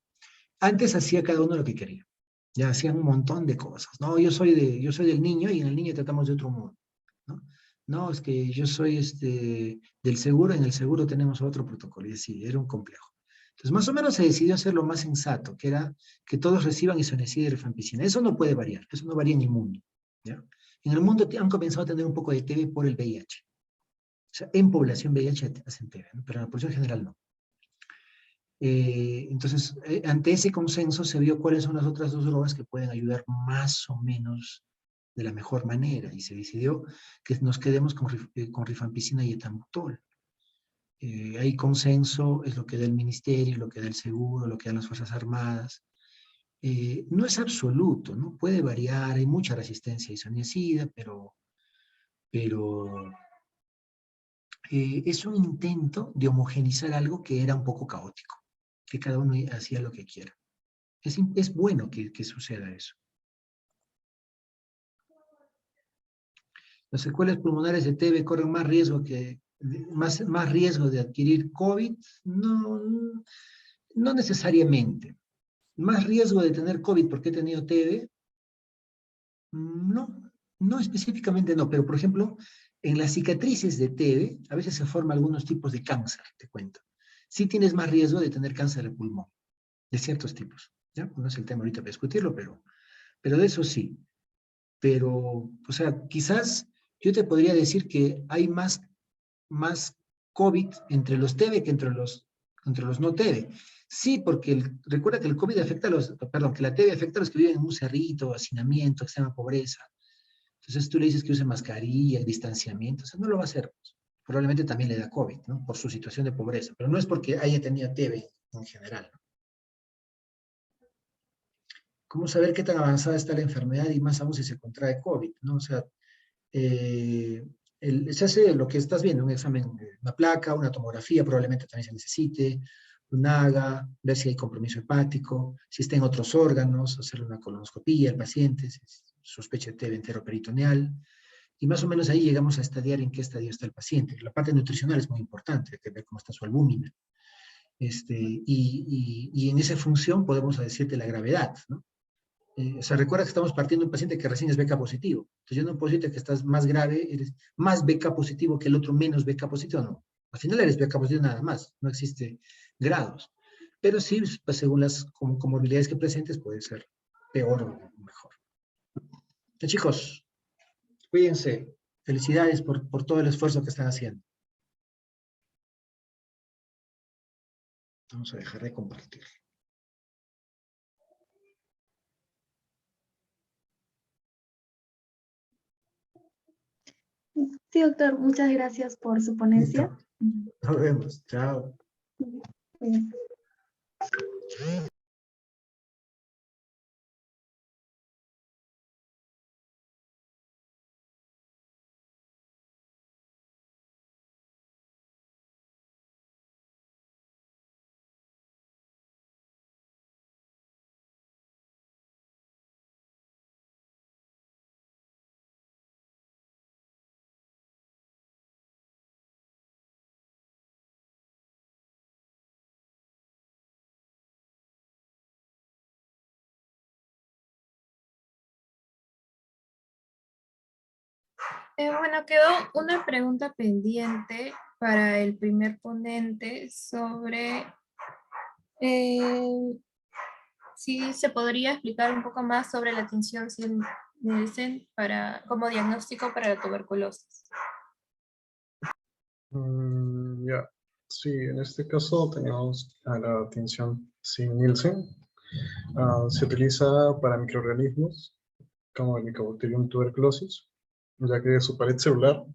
Antes hacía cada uno lo que quería. Ya hacían un montón de cosas. No, yo soy del niño y en el niño tratamos de otro modo. ¿No? No, es que yo soy del seguro, en el seguro tenemos otro protocolo. Y así, era un complejo. Entonces, más o menos se decidió hacer lo más sensato, que era que todos reciban isoniazida y rifampicina. Eso no puede variar, eso no varía en el mundo. ¿Ya? En el mundo han comenzado a tener un poco de TB por el VIH. O sea, en población VIH hacen TB, ¿no? Pero en la población general no. Entonces, ante ese consenso se vio cuáles son las otras dos drogas que pueden ayudar más o menos de la mejor manera, y se decidió que nos quedemos con rifampicina y etambutol. Hay consenso, es lo que da el ministerio, lo que da el seguro, lo que dan las Fuerzas Armadas. No es absoluto, ¿no? Puede variar, hay mucha resistencia a isoniazida, pero es un intento de homogenizar algo que era un poco caótico, que cada uno hacía lo que quiera. Es bueno que suceda eso. Las secuelas pulmonares de TB corren más riesgo de adquirir COVID, no necesariamente. Más riesgo de tener COVID porque he tenido TB, no específicamente no, pero por ejemplo, en las cicatrices de TB a veces se forman algunos tipos de cáncer, te cuento. Sí tienes más riesgo de tener cáncer de pulmón, de ciertos tipos. ¿Ya? No es el tema ahorita para discutirlo, pero de eso sí. Pero, o sea, quizás yo te podría decir que hay más COVID entre los TB que entre los no TB. Sí, porque recuerda que el COVID afecta a que la TB afecta a los que viven en un cerrito, hacinamiento, extrema pobreza. Entonces tú le dices que use mascarilla, distanciamiento, o sea, no lo va a hacer. Probablemente también le da COVID, ¿no? Por su situación de pobreza, pero no es porque haya tenido TB en general, ¿no? ¿Cómo saber qué tan avanzada está la enfermedad y más aún si se contrae COVID, ¿no? O sea, se hace lo que estás viendo, un examen, una placa, una tomografía, probablemente también se necesite, un AGA, ver si hay compromiso hepático, si está en otros órganos, hacerle una colonoscopía al paciente, si sospecha de TB enteroperitoneal, y más o menos ahí llegamos a estadiar en qué estadio está el paciente. La parte nutricional es muy importante, hay que ver cómo está su albúmina. Y en esa función podemos decirte la gravedad, ¿no? O sea, recuerda que estamos partiendo de un paciente que recién es BK positivo. Entonces yo no puedo decirte que estás más grave, eres más BK positivo que el otro menos BK positivo, no. Al final eres BK positivo nada más, no existe grados. Pero sí, pues, según las comorbilidades que presentes, puede ser peor o mejor. Entonces, chicos, cuídense. Felicidades por todo el esfuerzo que están haciendo. Vamos a dejar de compartir. Sí, doctor, muchas gracias por su ponencia. Nos vemos. Chao. Bien. Bueno, quedó una pregunta pendiente para el primer ponente sobre si se podría explicar un poco más sobre la atención Nielsen como diagnóstico para la tuberculosis. Ya, sí, en este caso tenemos a la atención Nielsen. Se utiliza para microorganismos como el Mycobacterium tuberculosis, ya que su pared celular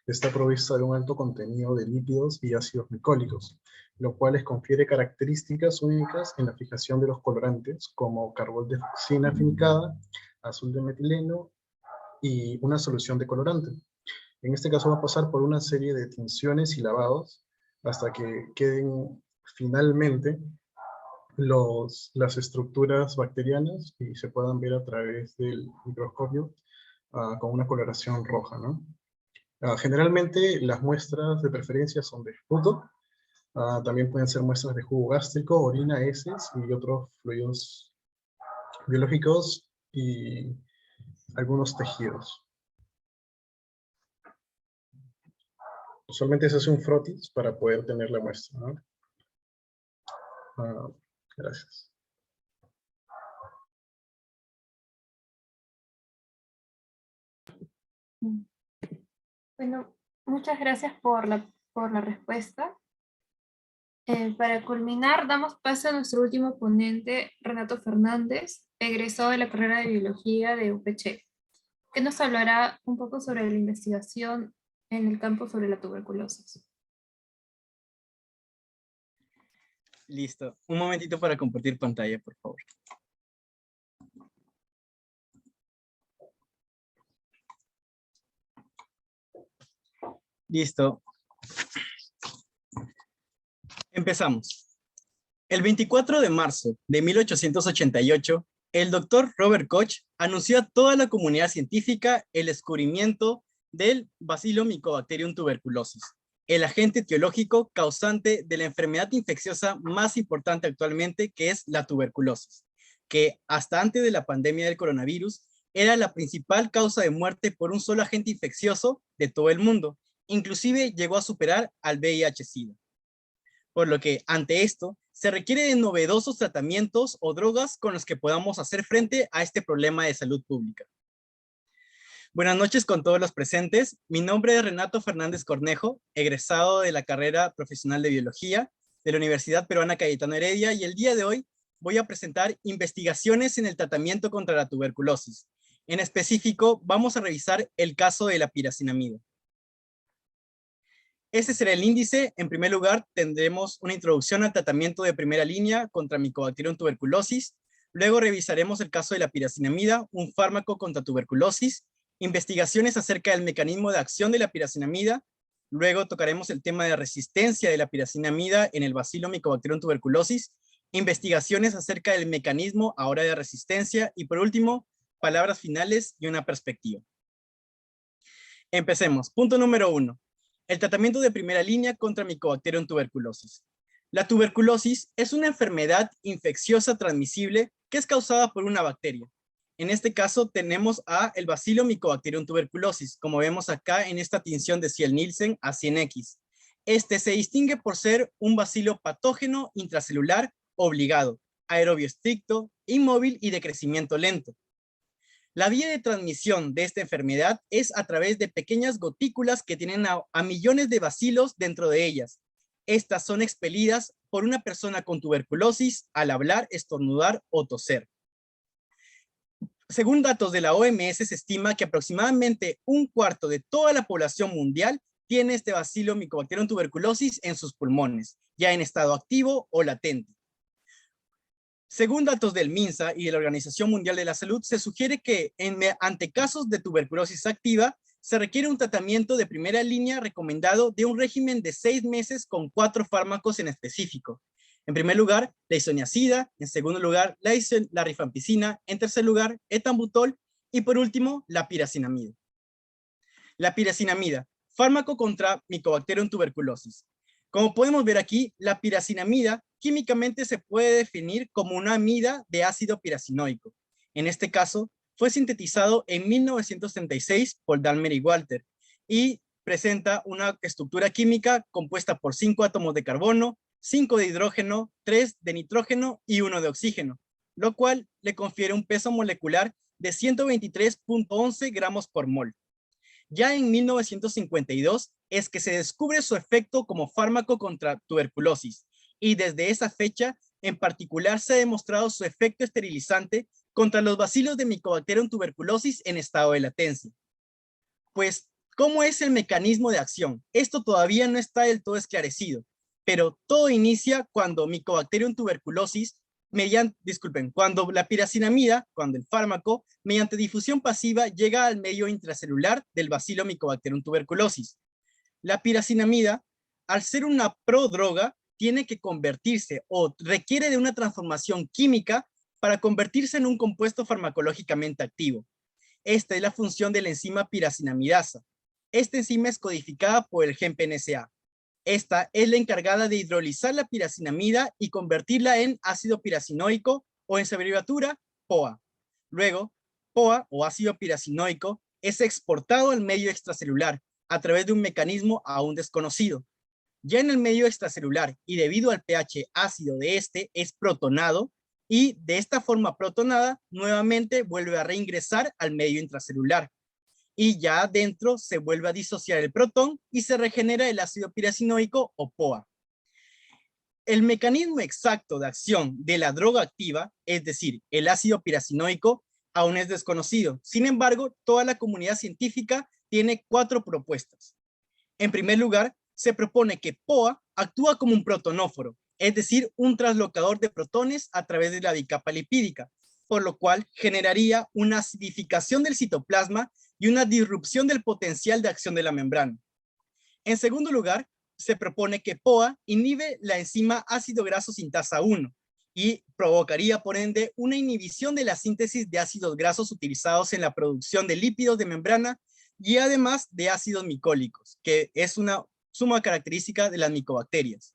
está provista de un alto contenido de lípidos y ácidos glicólicos, lo cual les confiere características únicas en la fijación de los colorantes, como carbol de fucsina afincada, azul de metileno y una solución de colorante. En este caso va a pasar por una serie de tinciones y lavados hasta que queden finalmente las estructuras bacterianas y se puedan ver a través del microscopio con una coloración roja, ¿no? Generalmente las muestras de preferencia son de esputo, también pueden ser muestras de jugo gástrico, orina, heces y otros fluidos biológicos y algunos tejidos. Usualmente se hace un frotis para poder tener la muestra, ¿no? Gracias. Bueno, muchas gracias por la respuesta. Para culminar, damos paso a nuestro último ponente, Renato Fernández, egresado de la carrera de Biología de UPC, que nos hablará un poco sobre la investigación en el campo sobre la tuberculosis. Listo. Un momentito para compartir pantalla, por favor. Listo. Empezamos. El 24 de marzo de 1888, el doctor Robert Koch anunció a toda la comunidad científica el descubrimiento del Bacillus Mycobacterium tuberculosis, el agente etiológico causante de la enfermedad infecciosa más importante actualmente, que es la tuberculosis, que hasta antes de la pandemia del coronavirus era la principal causa de muerte por un solo agente infeccioso de todo el mundo. Inclusive llegó a superar al VIH-Sida. Por lo que, ante esto, se requiere de novedosos tratamientos o drogas con los que podamos hacer frente a este problema de salud pública. Buenas noches con todos los presentes. Mi nombre es Renato Fernández Cornejo, egresado de la carrera profesional de Biología de la Universidad Peruana Cayetano Heredia, y el día de hoy voy a presentar investigaciones en el tratamiento contra la tuberculosis. En específico, vamos a revisar el caso de la piracinamida. Este será el índice. En primer lugar, tendremos una introducción al tratamiento de primera línea contra Mycobacterium tuberculosis. Luego revisaremos el caso de la piracinamida, un fármaco contra tuberculosis, investigaciones acerca del mecanismo de acción de la piracinamida. Luego tocaremos el tema de resistencia de la piracinamida en el Bacillus Mycobacterium tuberculosis, investigaciones acerca del mecanismo ahora de resistencia y, por último, palabras finales y una perspectiva. Empecemos. Punto número 1. El tratamiento de primera línea contra Mycobacterium tuberculosis. La tuberculosis es una enfermedad infecciosa transmisible que es causada por una bacteria. En este caso tenemos el Bacillus Mycobacterium tuberculosis, como vemos acá en esta tinción de Ziel-Nielsen a 100X. Este se distingue por ser un bacilo patógeno intracelular obligado, aerobio estricto, inmóvil y de crecimiento lento. La vía de transmisión de esta enfermedad es a través de pequeñas gotículas que tienen a millones de bacilos dentro de ellas. Estas son expelidas por una persona con tuberculosis al hablar, estornudar o toser. Según datos de la OMS, se estima que aproximadamente un cuarto de toda la población mundial tiene este Bacillus Mycobacterium tuberculosis en sus pulmones, ya en estado activo o latente. Según datos del MINSA y de la Organización Mundial de la Salud, se sugiere que ante casos de tuberculosis activa, se requiere un tratamiento de primera línea recomendado de un régimen de 6 meses con 4 fármacos en específico. En primer lugar, la isoniazida, en segundo lugar, la rifampicina, en tercer lugar, etambutol y por último, la piracinamida. La piracinamida, fármaco contra Mycobacterium tuberculosis. Como podemos ver aquí, la piracinamida químicamente se puede definir como una amida de ácido piracinoico. En este caso, fue sintetizado en 1936 por Dalmer y Walter y presenta una estructura química compuesta por 5 átomos de carbono, 5 de hidrógeno, 3 de nitrógeno y 1 de oxígeno, lo cual le confiere un peso molecular de 123.11 gramos por mol. Ya en 1952 es que se descubre su efecto como fármaco contra tuberculosis y desde esa fecha en particular se ha demostrado su efecto esterilizante contra los bacilos de Mycobacterium tuberculosis en estado de latencia. Pues, ¿cómo es el mecanismo de acción? Esto todavía no está del todo esclarecido, pero todo inicia cuando Mycobacterium tuberculosis cuando la piracinamida, cuando el fármaco, mediante difusión pasiva, llega al medio intracelular del Bacillus Mycobacterium tuberculosis. La piracinamida, al ser una prodroga, tiene que convertirse o requiere de una transformación química para convertirse en un compuesto farmacológicamente activo. Esta es la función de la enzima piracinamidasa. Esta enzima es codificada por el gen PNSA. Esta es la encargada de hidrolizar la piracinamida y convertirla en ácido piracinoico o en su abreviatura POA. Luego, POA o ácido piracinoico es exportado al medio extracelular a través de un mecanismo aún desconocido. Ya en el medio extracelular y debido al pH ácido de este es protonado y de esta forma protonada nuevamente vuelve a reingresar al medio intracelular. Y ya adentro se vuelve a disociar el protón y se regenera el ácido piracinoico o POA. El mecanismo exacto de acción de la droga activa, es decir, el ácido piracinoico, aún es desconocido. Sin embargo, toda la comunidad científica tiene 4 propuestas. En primer lugar, se propone que POA actúa como un protonóforo, es decir, un translocador de protones a través de la bicapa lipídica, por lo cual generaría una acidificación del citoplasma y una disrupción del potencial de acción de la membrana. En segundo lugar, se propone que POA inhibe la enzima ácido graso sintasa 1 y provocaría, por ende, una inhibición de la síntesis de ácidos grasos utilizados en la producción de lípidos de membrana y además de ácidos micólicos, que es una suma característica de las micobacterias.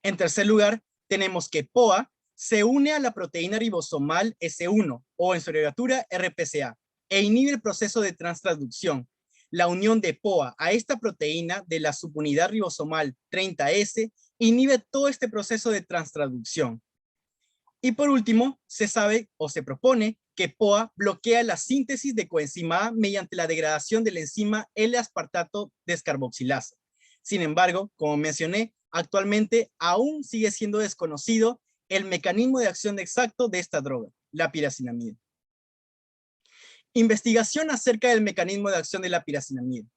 En tercer lugar, tenemos que POA se une a la proteína ribosomal S1 o en su abreviatura RPCA e inhibe el proceso de transtransducción. La unión de POA a esta proteína de la subunidad ribosomal 30S inhibe todo este proceso de transtransducción. Y por último, se sabe o se propone que POA bloquea la síntesis de coenzima A mediante la degradación de la enzima L-aspartato descarboxilasa. Sin embargo, como mencioné, actualmente aún sigue siendo desconocido el mecanismo de acción exacto de esta droga, la piracinamida. Investigación acerca del mecanismo de acción de la piracinamida.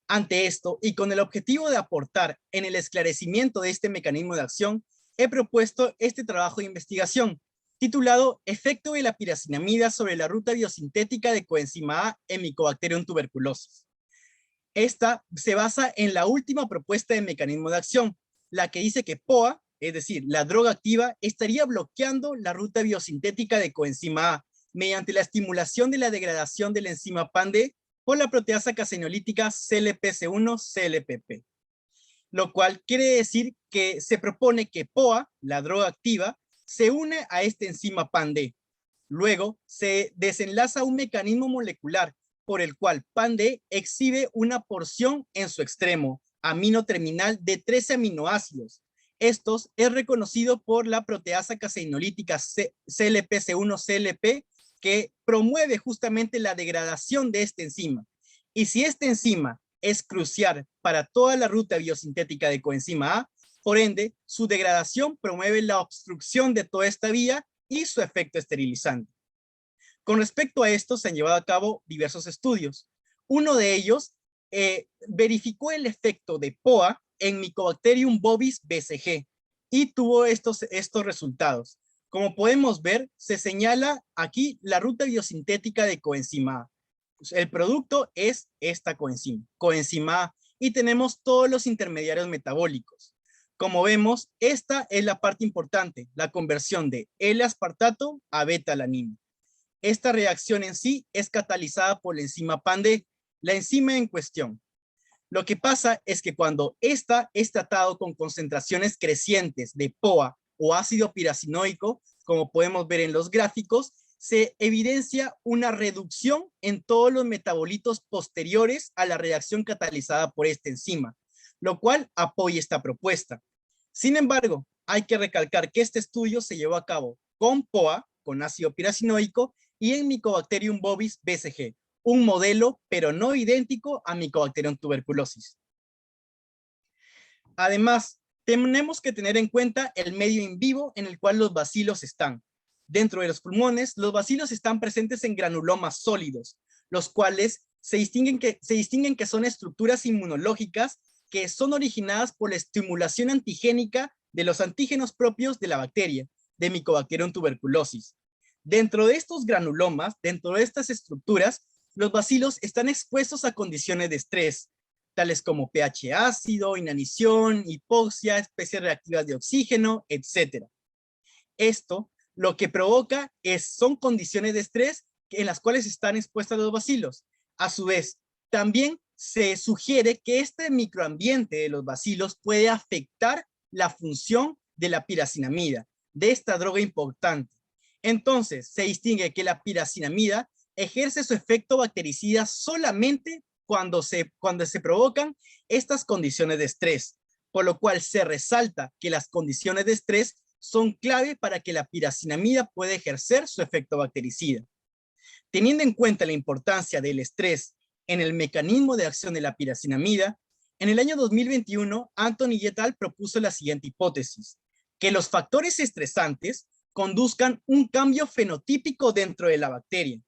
Ante esto, y con el objetivo de aportar en el esclarecimiento de este mecanismo de acción, he propuesto este trabajo de investigación, titulado Efecto de la piracinamida sobre la ruta biosintética de coenzima A en Mycobacterium tuberculosis. Esta se basa en la última propuesta de mecanismo de acción, la que dice que POA, es decir, la droga activa, estaría bloqueando la ruta biosintética de coenzima A mediante la estimulación de la degradación de la enzima PAN-D por la proteasa caseínolítica CLPC1-CLPP. Lo cual quiere decir que se propone que POA, la droga activa, se une a esta enzima PAN-D. Luego se desenlaza un mecanismo molecular por el cual PAN-D exhibe una porción en su extremo amino terminal de 13 aminoácidos. Estos es reconocido por la proteasa caseínolítica CLPC1-CLP que promueve justamente la degradación de esta enzima. Y si esta enzima es crucial para toda la ruta biosintética de coenzima A, por ende, su degradación promueve la obstrucción de toda esta vía y su efecto esterilizante. Con respecto a esto, se han llevado a cabo diversos estudios. Uno de ellos verificó el efecto de POA en Mycobacterium bovis BCG y tuvo estos resultados. Como podemos ver, se señala aquí la ruta biosintética de coenzima A. El producto es esta coenzima A, y tenemos todos los intermediarios metabólicos. Como vemos, esta es la parte importante, la conversión de L-aspartato a beta-alanina. Esta reacción en sí es catalizada por la enzima PAN-D, la enzima en cuestión. Lo que pasa es que cuando esta es tratado con concentraciones crecientes de POA o ácido piracinoico, como podemos ver en los gráficos, se evidencia una reducción en todos los metabolitos posteriores a la reacción catalizada por esta enzima, lo cual apoya esta propuesta. Sin embargo, hay que recalcar que este estudio se llevó a cabo con POA, con ácido piracinoico, y en Mycobacterium bovis BCG, un modelo pero no idéntico a Mycobacterium tuberculosis. Además, tenemos que tener en cuenta el medio in vivo en el cual los bacilos están. Dentro de los pulmones, los bacilos están presentes en granulomas sólidos, los cuales se distinguen que son estructuras inmunológicas que son originadas por la estimulación antigénica de los antígenos propios de la bacteria, de Mycobacterium tuberculosis. Dentro de estos granulomas, dentro de estas estructuras, los bacilos están expuestos a condiciones de estrés, tales como pH ácido, inanición, hipoxia, especies reactivas de oxígeno, etc. Esto lo que provoca son condiciones de estrés en las cuales están expuestos los bacilos. A su vez, también se sugiere que este microambiente de los bacilos puede afectar la función de la piracinamida, de esta droga importante. Entonces, se distingue que la piracinamida ejerce su efecto bactericida solamente cuando se provocan estas condiciones de estrés, por lo cual se resalta que las condiciones de estrés son clave para que la piracinamida pueda ejercer su efecto bactericida. Teniendo en cuenta la importancia del estrés en el mecanismo de acción de la piracinamida, en el año 2021, Anthony et al. Propuso la siguiente hipótesis: que los factores estresantes conduzcan un cambio fenotípico dentro de la bacteria,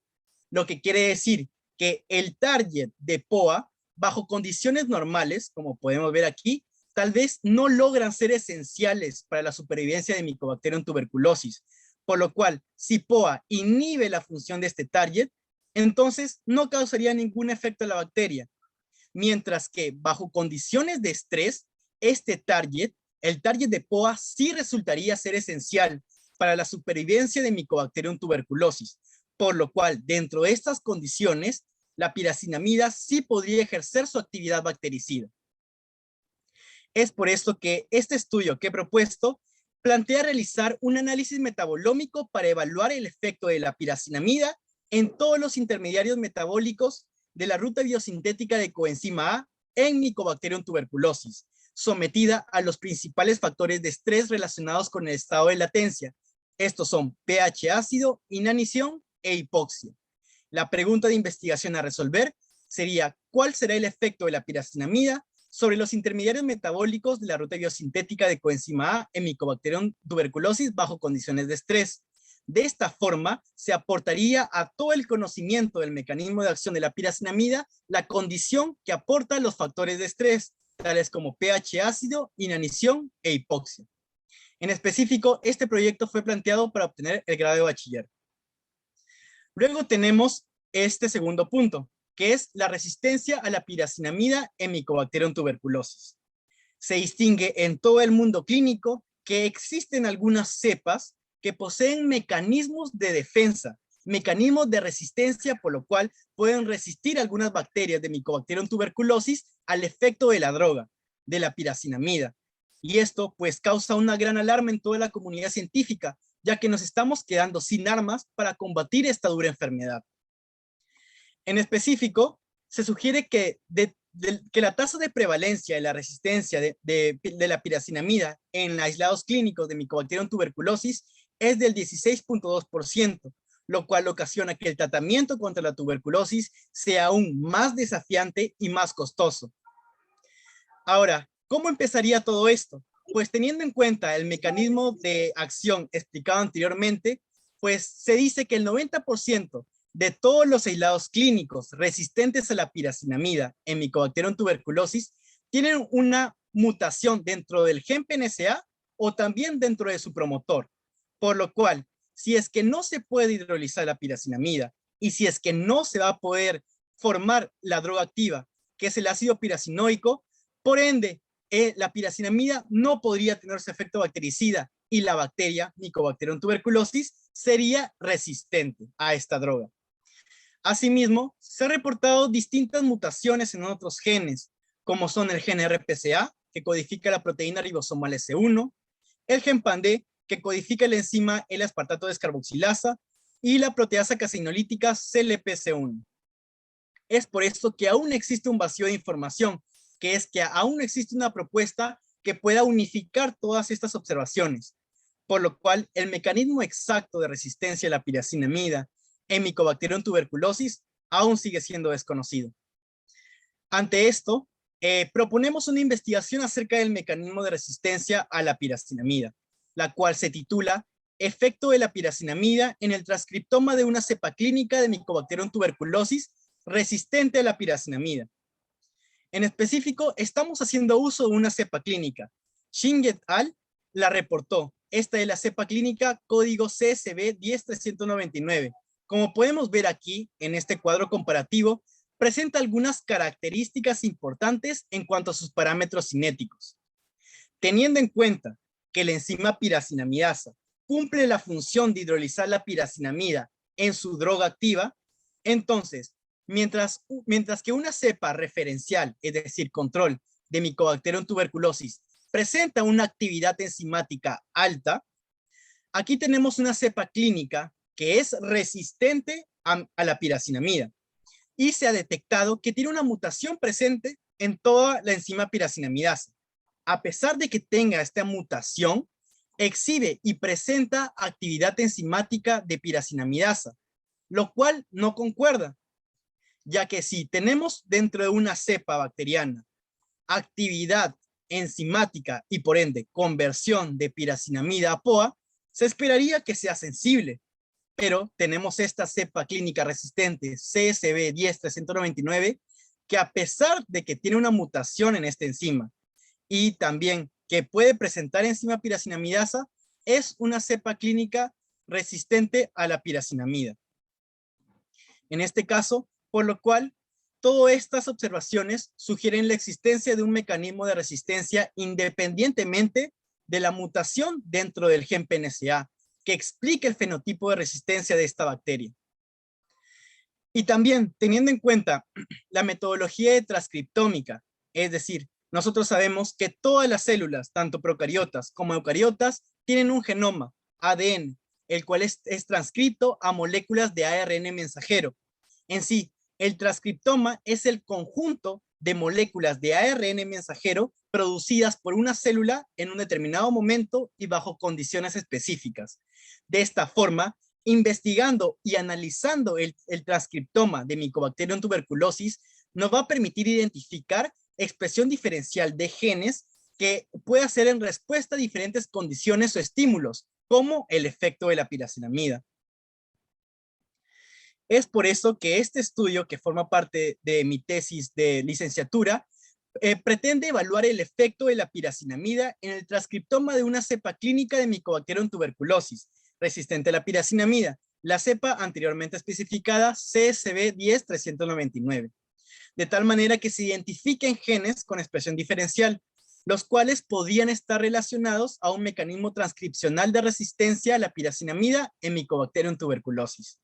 lo que quiere decir que el target de POA, bajo condiciones normales, como podemos ver aquí, tal vez no logran ser esenciales para la supervivencia de Mycobacterium tuberculosis, por lo cual, si POA inhibe la función de este target, entonces no causaría ningún efecto a la bacteria, mientras que bajo condiciones de estrés, este target, el target de POA, sí resultaría ser esencial para la supervivencia de Mycobacterium tuberculosis, por lo cual, dentro de estas condiciones, la piracinamida sí podría ejercer su actividad bactericida. Es por esto que este estudio que he propuesto plantea realizar un análisis metabolómico para evaluar el efecto de la piracinamida en todos los intermediarios metabólicos de la ruta biosintética de coenzima A en Mycobacterium tuberculosis, sometida a los principales factores de estrés relacionados con el estado de latencia. Estos son pH ácido, inanición e hipoxia. La pregunta de investigación a resolver sería: ¿cuál será el efecto de la piracinamida sobre los intermediarios metabólicos de la ruta biosintética de coenzima A en Mycobacterium tuberculosis bajo condiciones de estrés? De esta forma, se aportaría a todo el conocimiento del mecanismo de acción de la piracinamida la condición que aporta los factores de estrés, tales como pH ácido, inanición e hipoxia. En específico, este proyecto fue planteado para obtener el grado de bachiller. Luego tenemos este segundo punto, que es la resistencia a la piracinamida en Mycobacterium tuberculosis. Se distingue en todo el mundo clínico que existen algunas cepas que poseen mecanismos de defensa, mecanismos de resistencia, por lo cual pueden resistir algunas bacterias de Mycobacterium tuberculosis al efecto de la droga, de la piracinamida. Y esto pues causa una gran alarma en toda la comunidad científica, ya que nos estamos quedando sin armas para combatir esta dura enfermedad. En específico, se sugiere que la tasa de prevalencia de la resistencia de la piracinamida en aislados clínicos de Mycobacterium tuberculosis es del 16.2%, lo cual ocasiona que el tratamiento contra la tuberculosis sea aún más desafiante y más costoso. Ahora, ¿cómo empezaría todo esto? Pues teniendo en cuenta el mecanismo de acción explicado anteriormente, pues se dice que el 90% de todos los aislados clínicos resistentes a la piracinamida en Mycobacterium tuberculosis tienen una mutación dentro del gen PNCA o también dentro de su promotor, por lo cual, si es que no se puede hidrolizar la piracinamida y si es que no se va a poder formar la droga activa, que es el ácido piracinoico, por ende, la piracinamida no podría tener su efecto bactericida y la bacteria Mycobacterium tuberculosis sería resistente a esta droga. Asimismo, se han reportado distintas mutaciones en otros genes, como son el gen RPCA, que codifica la proteína ribosomal S1, el gen PAND, que codifica la enzima L-aspartato descarboxilasa, y la proteasa caseinolítica CLPC1. Es por esto que aún existe un vacío de información, que es que aún no existe una propuesta que pueda unificar todas estas observaciones, por lo cual el mecanismo exacto de resistencia a la piracinamida en Mycobacterium tuberculosis aún sigue siendo desconocido. Ante esto, proponemos una investigación acerca del mecanismo de resistencia a la piracinamida, la cual se titula Efecto de la piracinamida en el transcriptoma de una cepa clínica de Mycobacterium tuberculosis resistente a la piracinamida. En específico, estamos haciendo uso de una cepa clínica. Xing et al. La reportó Esta es la cepa clínica código CSB 10399. Como podemos ver aquí en este cuadro comparativo, presenta algunas características importantes en cuanto a sus parámetros cinéticos. Teniendo en cuenta que la enzima piracinamidasa cumple la función de hidrolizar la piracinamida en su droga activa, entonces, mientras que una cepa referencial, es decir, control de Mycobacterium tuberculosis, presenta una actividad enzimática alta, aquí tenemos una cepa clínica que es resistente a la piracinamida y se ha detectado que tiene una mutación presente en toda la enzima piracinamidasa. A pesar de que tenga esta mutación, exhibe y presenta actividad enzimática de piracinamidasa, lo cual no concuerda, ya que si tenemos dentro de una cepa bacteriana actividad enzimática y por ende conversión de piracinamida a POA, se esperaría que sea sensible, pero tenemos esta cepa clínica resistente CSB 10399 que a pesar de que tiene una mutación en esta enzima y también que puede presentar enzima piracinamidasa, es una cepa clínica resistente a la piracinamida. En este caso, por lo cual, todas estas observaciones sugieren la existencia de un mecanismo de resistencia independientemente de la mutación dentro del gen PNCA, que explica el fenotipo de resistencia de esta bacteria. Y también, teniendo en cuenta la metodología de transcriptómica, es decir, nosotros sabemos que todas las células, tanto procariotas como eucariotas, tienen un genoma, ADN, el cual es transcrito a moléculas de ARN mensajero. En sí, el transcriptoma es el conjunto de moléculas de ARN mensajero producidas por una célula en un determinado momento y bajo condiciones específicas. De esta forma, investigando y analizando el transcriptoma de Mycobacterium tuberculosis, nos va a permitir identificar expresión diferencial de genes que puede hacer en respuesta a diferentes condiciones o estímulos, como el efecto de la piracinamida. Es por eso que este estudio, que forma parte de mi tesis de licenciatura, pretende evaluar el efecto de la piracinamida en el transcriptoma de una cepa clínica de Mycobacterium tuberculosis, resistente a la piracinamida, la cepa anteriormente especificada CSB 10399. De tal manera que se identifiquen genes con expresión diferencial, los cuales podrían estar relacionados a un mecanismo transcripcional de resistencia a la piracinamida en Mycobacterium tuberculosis.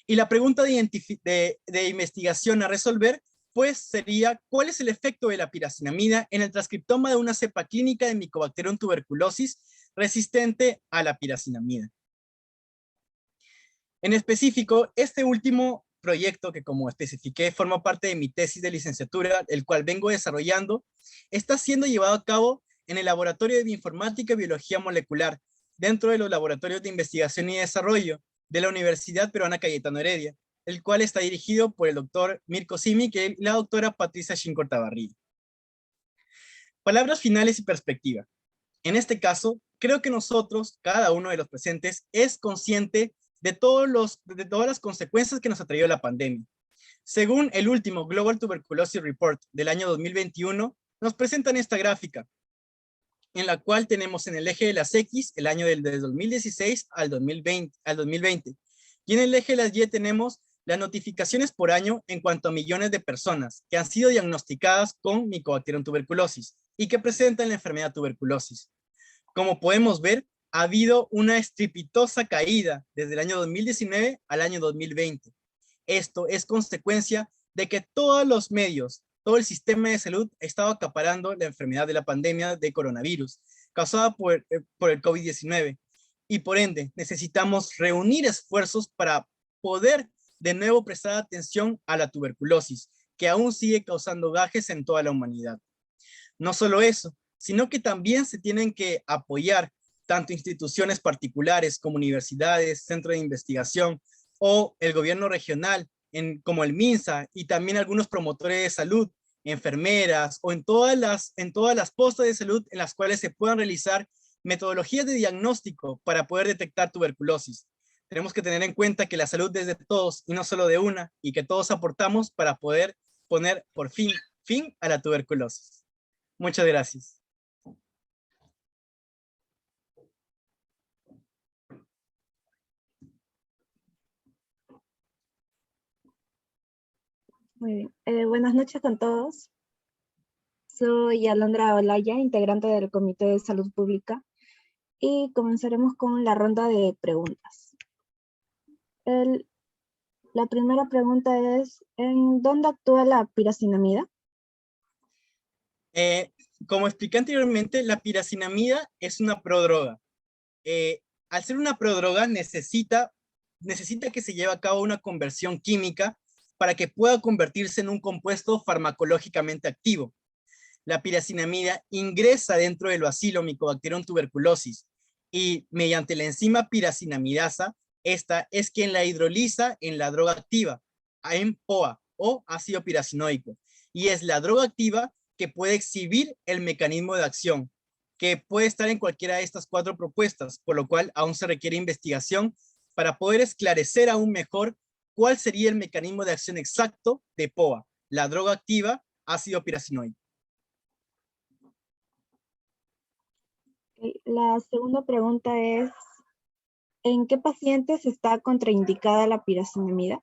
Y la pregunta de investigación a resolver, pues sería, ¿cuál es el efecto de la piracinamida en el transcriptoma de una cepa clínica de Mycobacterium tuberculosis resistente a la piracinamida? En específico, este último proyecto que, como especifiqué, forma parte de mi tesis de licenciatura, el cual vengo desarrollando, está siendo llevado a cabo en el Laboratorio de Bioinformática y Biología Molecular, dentro de los laboratorios de investigación y desarrollo de la Universidad Peruana Cayetano Heredia, el cual está dirigido por el doctor Mirko Simic y la doctora Patricia Shinkortabarrillo. Palabras finales y perspectiva. En este caso, creo que nosotros, cada uno de los presentes, es consciente de todas las consecuencias que nos ha traído la pandemia. Según el último Global Tuberculosis Report del año 2021, nos presentan esta gráfica, en la cual tenemos en el eje de las X el año del 2016 al 2020, y en el eje de las Y tenemos las notificaciones por año en cuanto a millones de personas que han sido diagnosticadas con Mycobacterium tuberculosis y que presentan la enfermedad tuberculosis. Como podemos ver, ha habido una estrepitosa caída desde el año 2019 al año 2020. Esto es consecuencia de que todos los medios, todo el sistema de salud estaba acaparando la enfermedad de la pandemia de coronavirus causada por el COVID-19. Y por ende, necesitamos reunir esfuerzos para poder de nuevo prestar atención a la tuberculosis, que aún sigue causando gajes en toda la humanidad. No solo eso, sino que también se tienen que apoyar tanto instituciones particulares como universidades, centros de investigación o el gobierno regional, como el MINSA, y también algunos promotores de salud, enfermeras o en todas las postas de salud en las cuales se puedan realizar metodologías de diagnóstico para poder detectar tuberculosis. Tenemos que tener en cuenta que la salud es de todos y no solo de una, y que todos aportamos para poder poner por fin a la tuberculosis. Muchas gracias. Muy bien. Buenas noches con todos. Soy Alondra Olaya, integrante del Comité de Salud Pública, y comenzaremos con la ronda de preguntas. La primera pregunta es, ¿en dónde actúa la piracinamida? Como expliqué anteriormente, la piracinamida es una prodroga. Al ser una prodroga necesita que se lleve a cabo una conversión química para que pueda convertirse en un compuesto farmacológicamente activo. La piracinamida ingresa dentro del bacilo Mycobacterium tuberculosis y mediante la enzima piracinamidasa, esta es quien la hidroliza en la droga activa, en POA o ácido piracinoico, y es la droga activa que puede exhibir el mecanismo de acción, que puede estar en cualquiera de estas 4 propuestas, por lo cual aún se requiere investigación para poder esclarecer aún mejor cuál sería el mecanismo de acción exacto de POA, la droga activa ácido piracinoico. La segunda pregunta es, ¿en qué pacientes está contraindicada la piracinamida?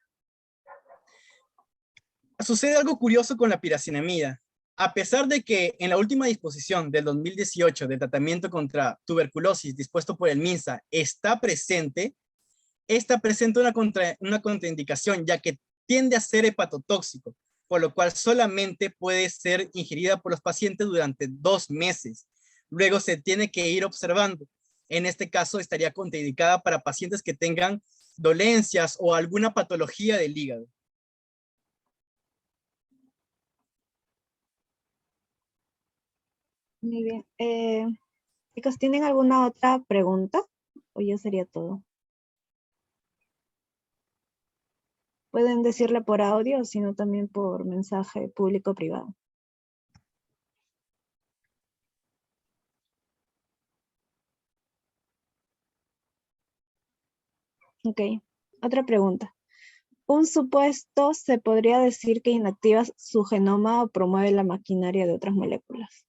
Sucede algo curioso con la piracinamida. A pesar de que en la última disposición del 2018 del tratamiento contra tuberculosis dispuesto por el MINSA está presente, esta presenta una contraindicación, ya que tiende a ser hepatotóxico, por lo cual solamente puede ser ingerida por los pacientes durante 2 meses. Luego se tiene que ir observando. En este caso estaría contraindicada para pacientes que tengan dolencias o alguna patología del hígado. Muy bien. Chicos, ¿tienen alguna otra pregunta? ¿O ya sería todo? Pueden decirle por audio, sino también por mensaje público privado. Ok, otra pregunta. Un supuesto se podría decir que inactiva su genoma o promueve la maquinaria de otras moléculas.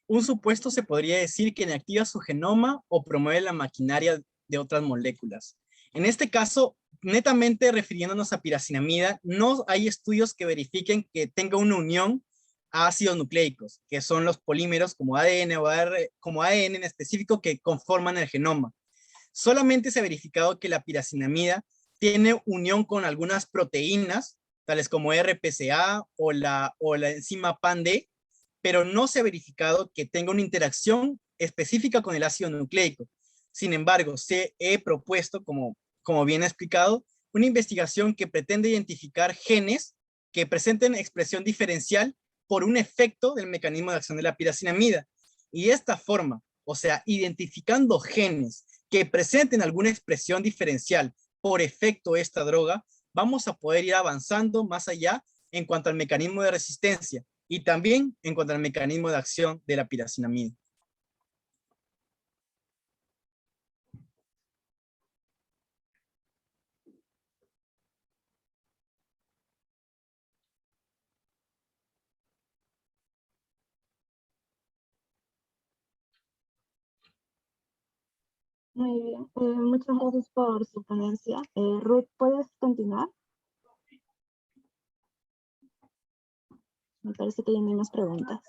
Un supuesto se podría decir que inactiva su genoma o promueve la maquinaria de otras moléculas. En este caso, netamente refiriéndonos a piracinamida, no hay estudios que verifiquen que tenga una unión a ácidos nucleicos, que son los polímeros como ADN o como ADN en específico que conforman el genoma. Solamente se ha verificado que la piracinamida tiene unión con algunas proteínas, tales como RPCA o la enzima PAN-D, pero no se ha verificado que tenga una interacción específica con el ácido nucleico. Sin embargo, se he propuesto, como bien explicado, una investigación que pretende identificar genes que presenten expresión diferencial por un efecto del mecanismo de acción de la piracinamida. Y de esta forma, o sea, identificando genes que presenten alguna expresión diferencial por efecto de esta droga, vamos a poder ir avanzando más allá en cuanto al mecanismo de resistencia y también en cuanto al mecanismo de acción de la piracinamida. Muy bien, muchas gracias por su ponencia. Ruth, ¿puedes continuar? Me parece que ya no hay más preguntas.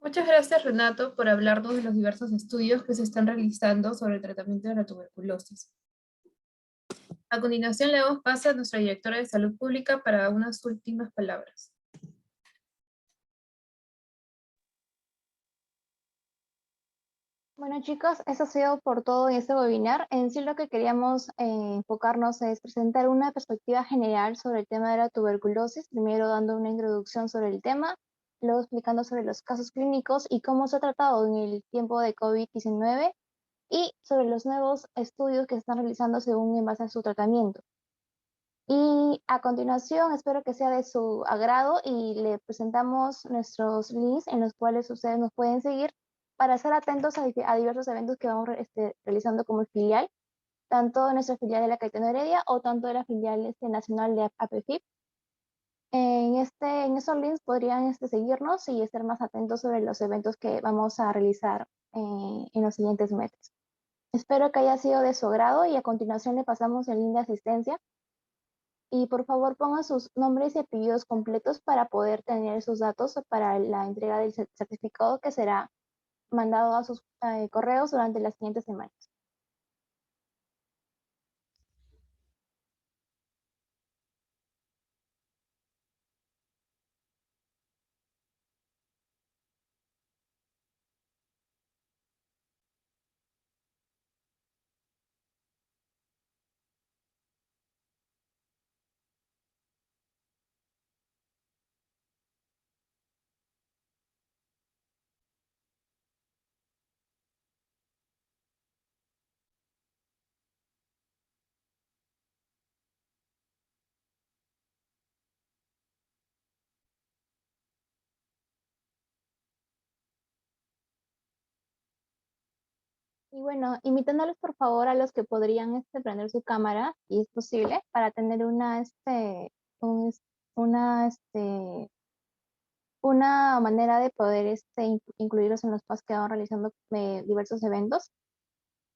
Muchas gracias, Renato, por hablarnos de los diversos estudios que se están realizando sobre el tratamiento de la tuberculosis. A continuación, le damos paso a nuestra directora de Salud Pública para unas últimas palabras. Bueno chicos, eso ha sido por todo en este webinar. En sí lo que queríamos enfocarnos es presentar una perspectiva general sobre el tema de la tuberculosis, primero dando una introducción sobre el tema, luego explicando sobre los casos clínicos y cómo se ha tratado en el tiempo de COVID-19 y sobre los nuevos estudios que se están realizando según en base a su tratamiento. Y a continuación, espero que sea de su agrado y le presentamos nuestros links en los cuales ustedes nos pueden seguir para estar atentos a diversos eventos que vamos realizando como filial, tanto de nuestra filial de la Cayetano Heredia o tanto de la filial nacional de APFIP. En esos links podrían seguirnos y estar más atentos sobre los eventos que vamos a realizar en los siguientes meses. Espero que haya sido de su agrado y a continuación le pasamos el link de asistencia. Y por favor pongan sus nombres y apellidos completos para poder tener sus datos para la entrega del certificado que será mandado a sus correos durante las siguientes semanas. Y bueno, invitándoles por favor a los que podrían prender su cámara, si es posible, para tener un- una, una manera de poder incluirlos en los pasos que van realizando diversos eventos.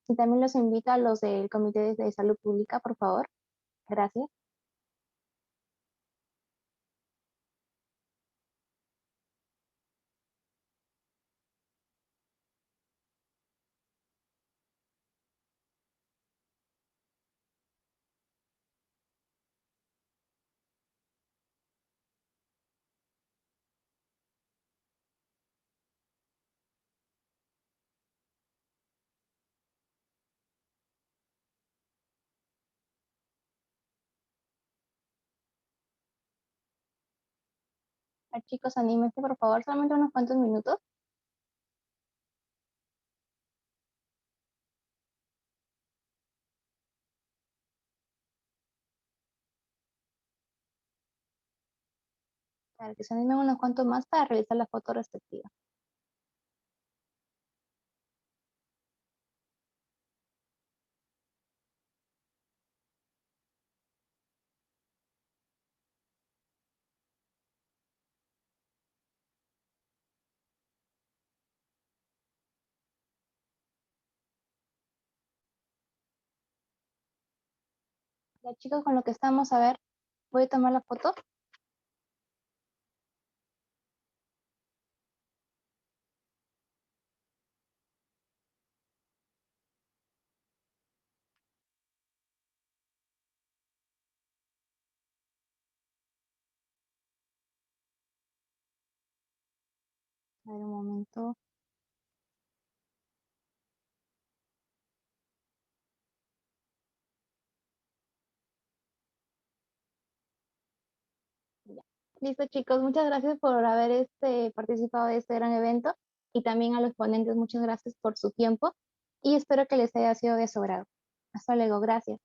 Y también los invito a los del Comité de Salud Pública, por favor. Gracias. Chicos, anímense, por favor, solamente unos cuantos minutos. Para que se animen unos cuantos más para realizar la foto respectiva. Ya, chicos, con lo que estamos, a ver, voy a tomar la foto. A ver, un momento. Ya. Listo, chicos, muchas gracias por haber participado de este gran evento y también a los ponentes, muchas gracias por su tiempo y espero que les haya sido de su agrado. Hasta luego, gracias.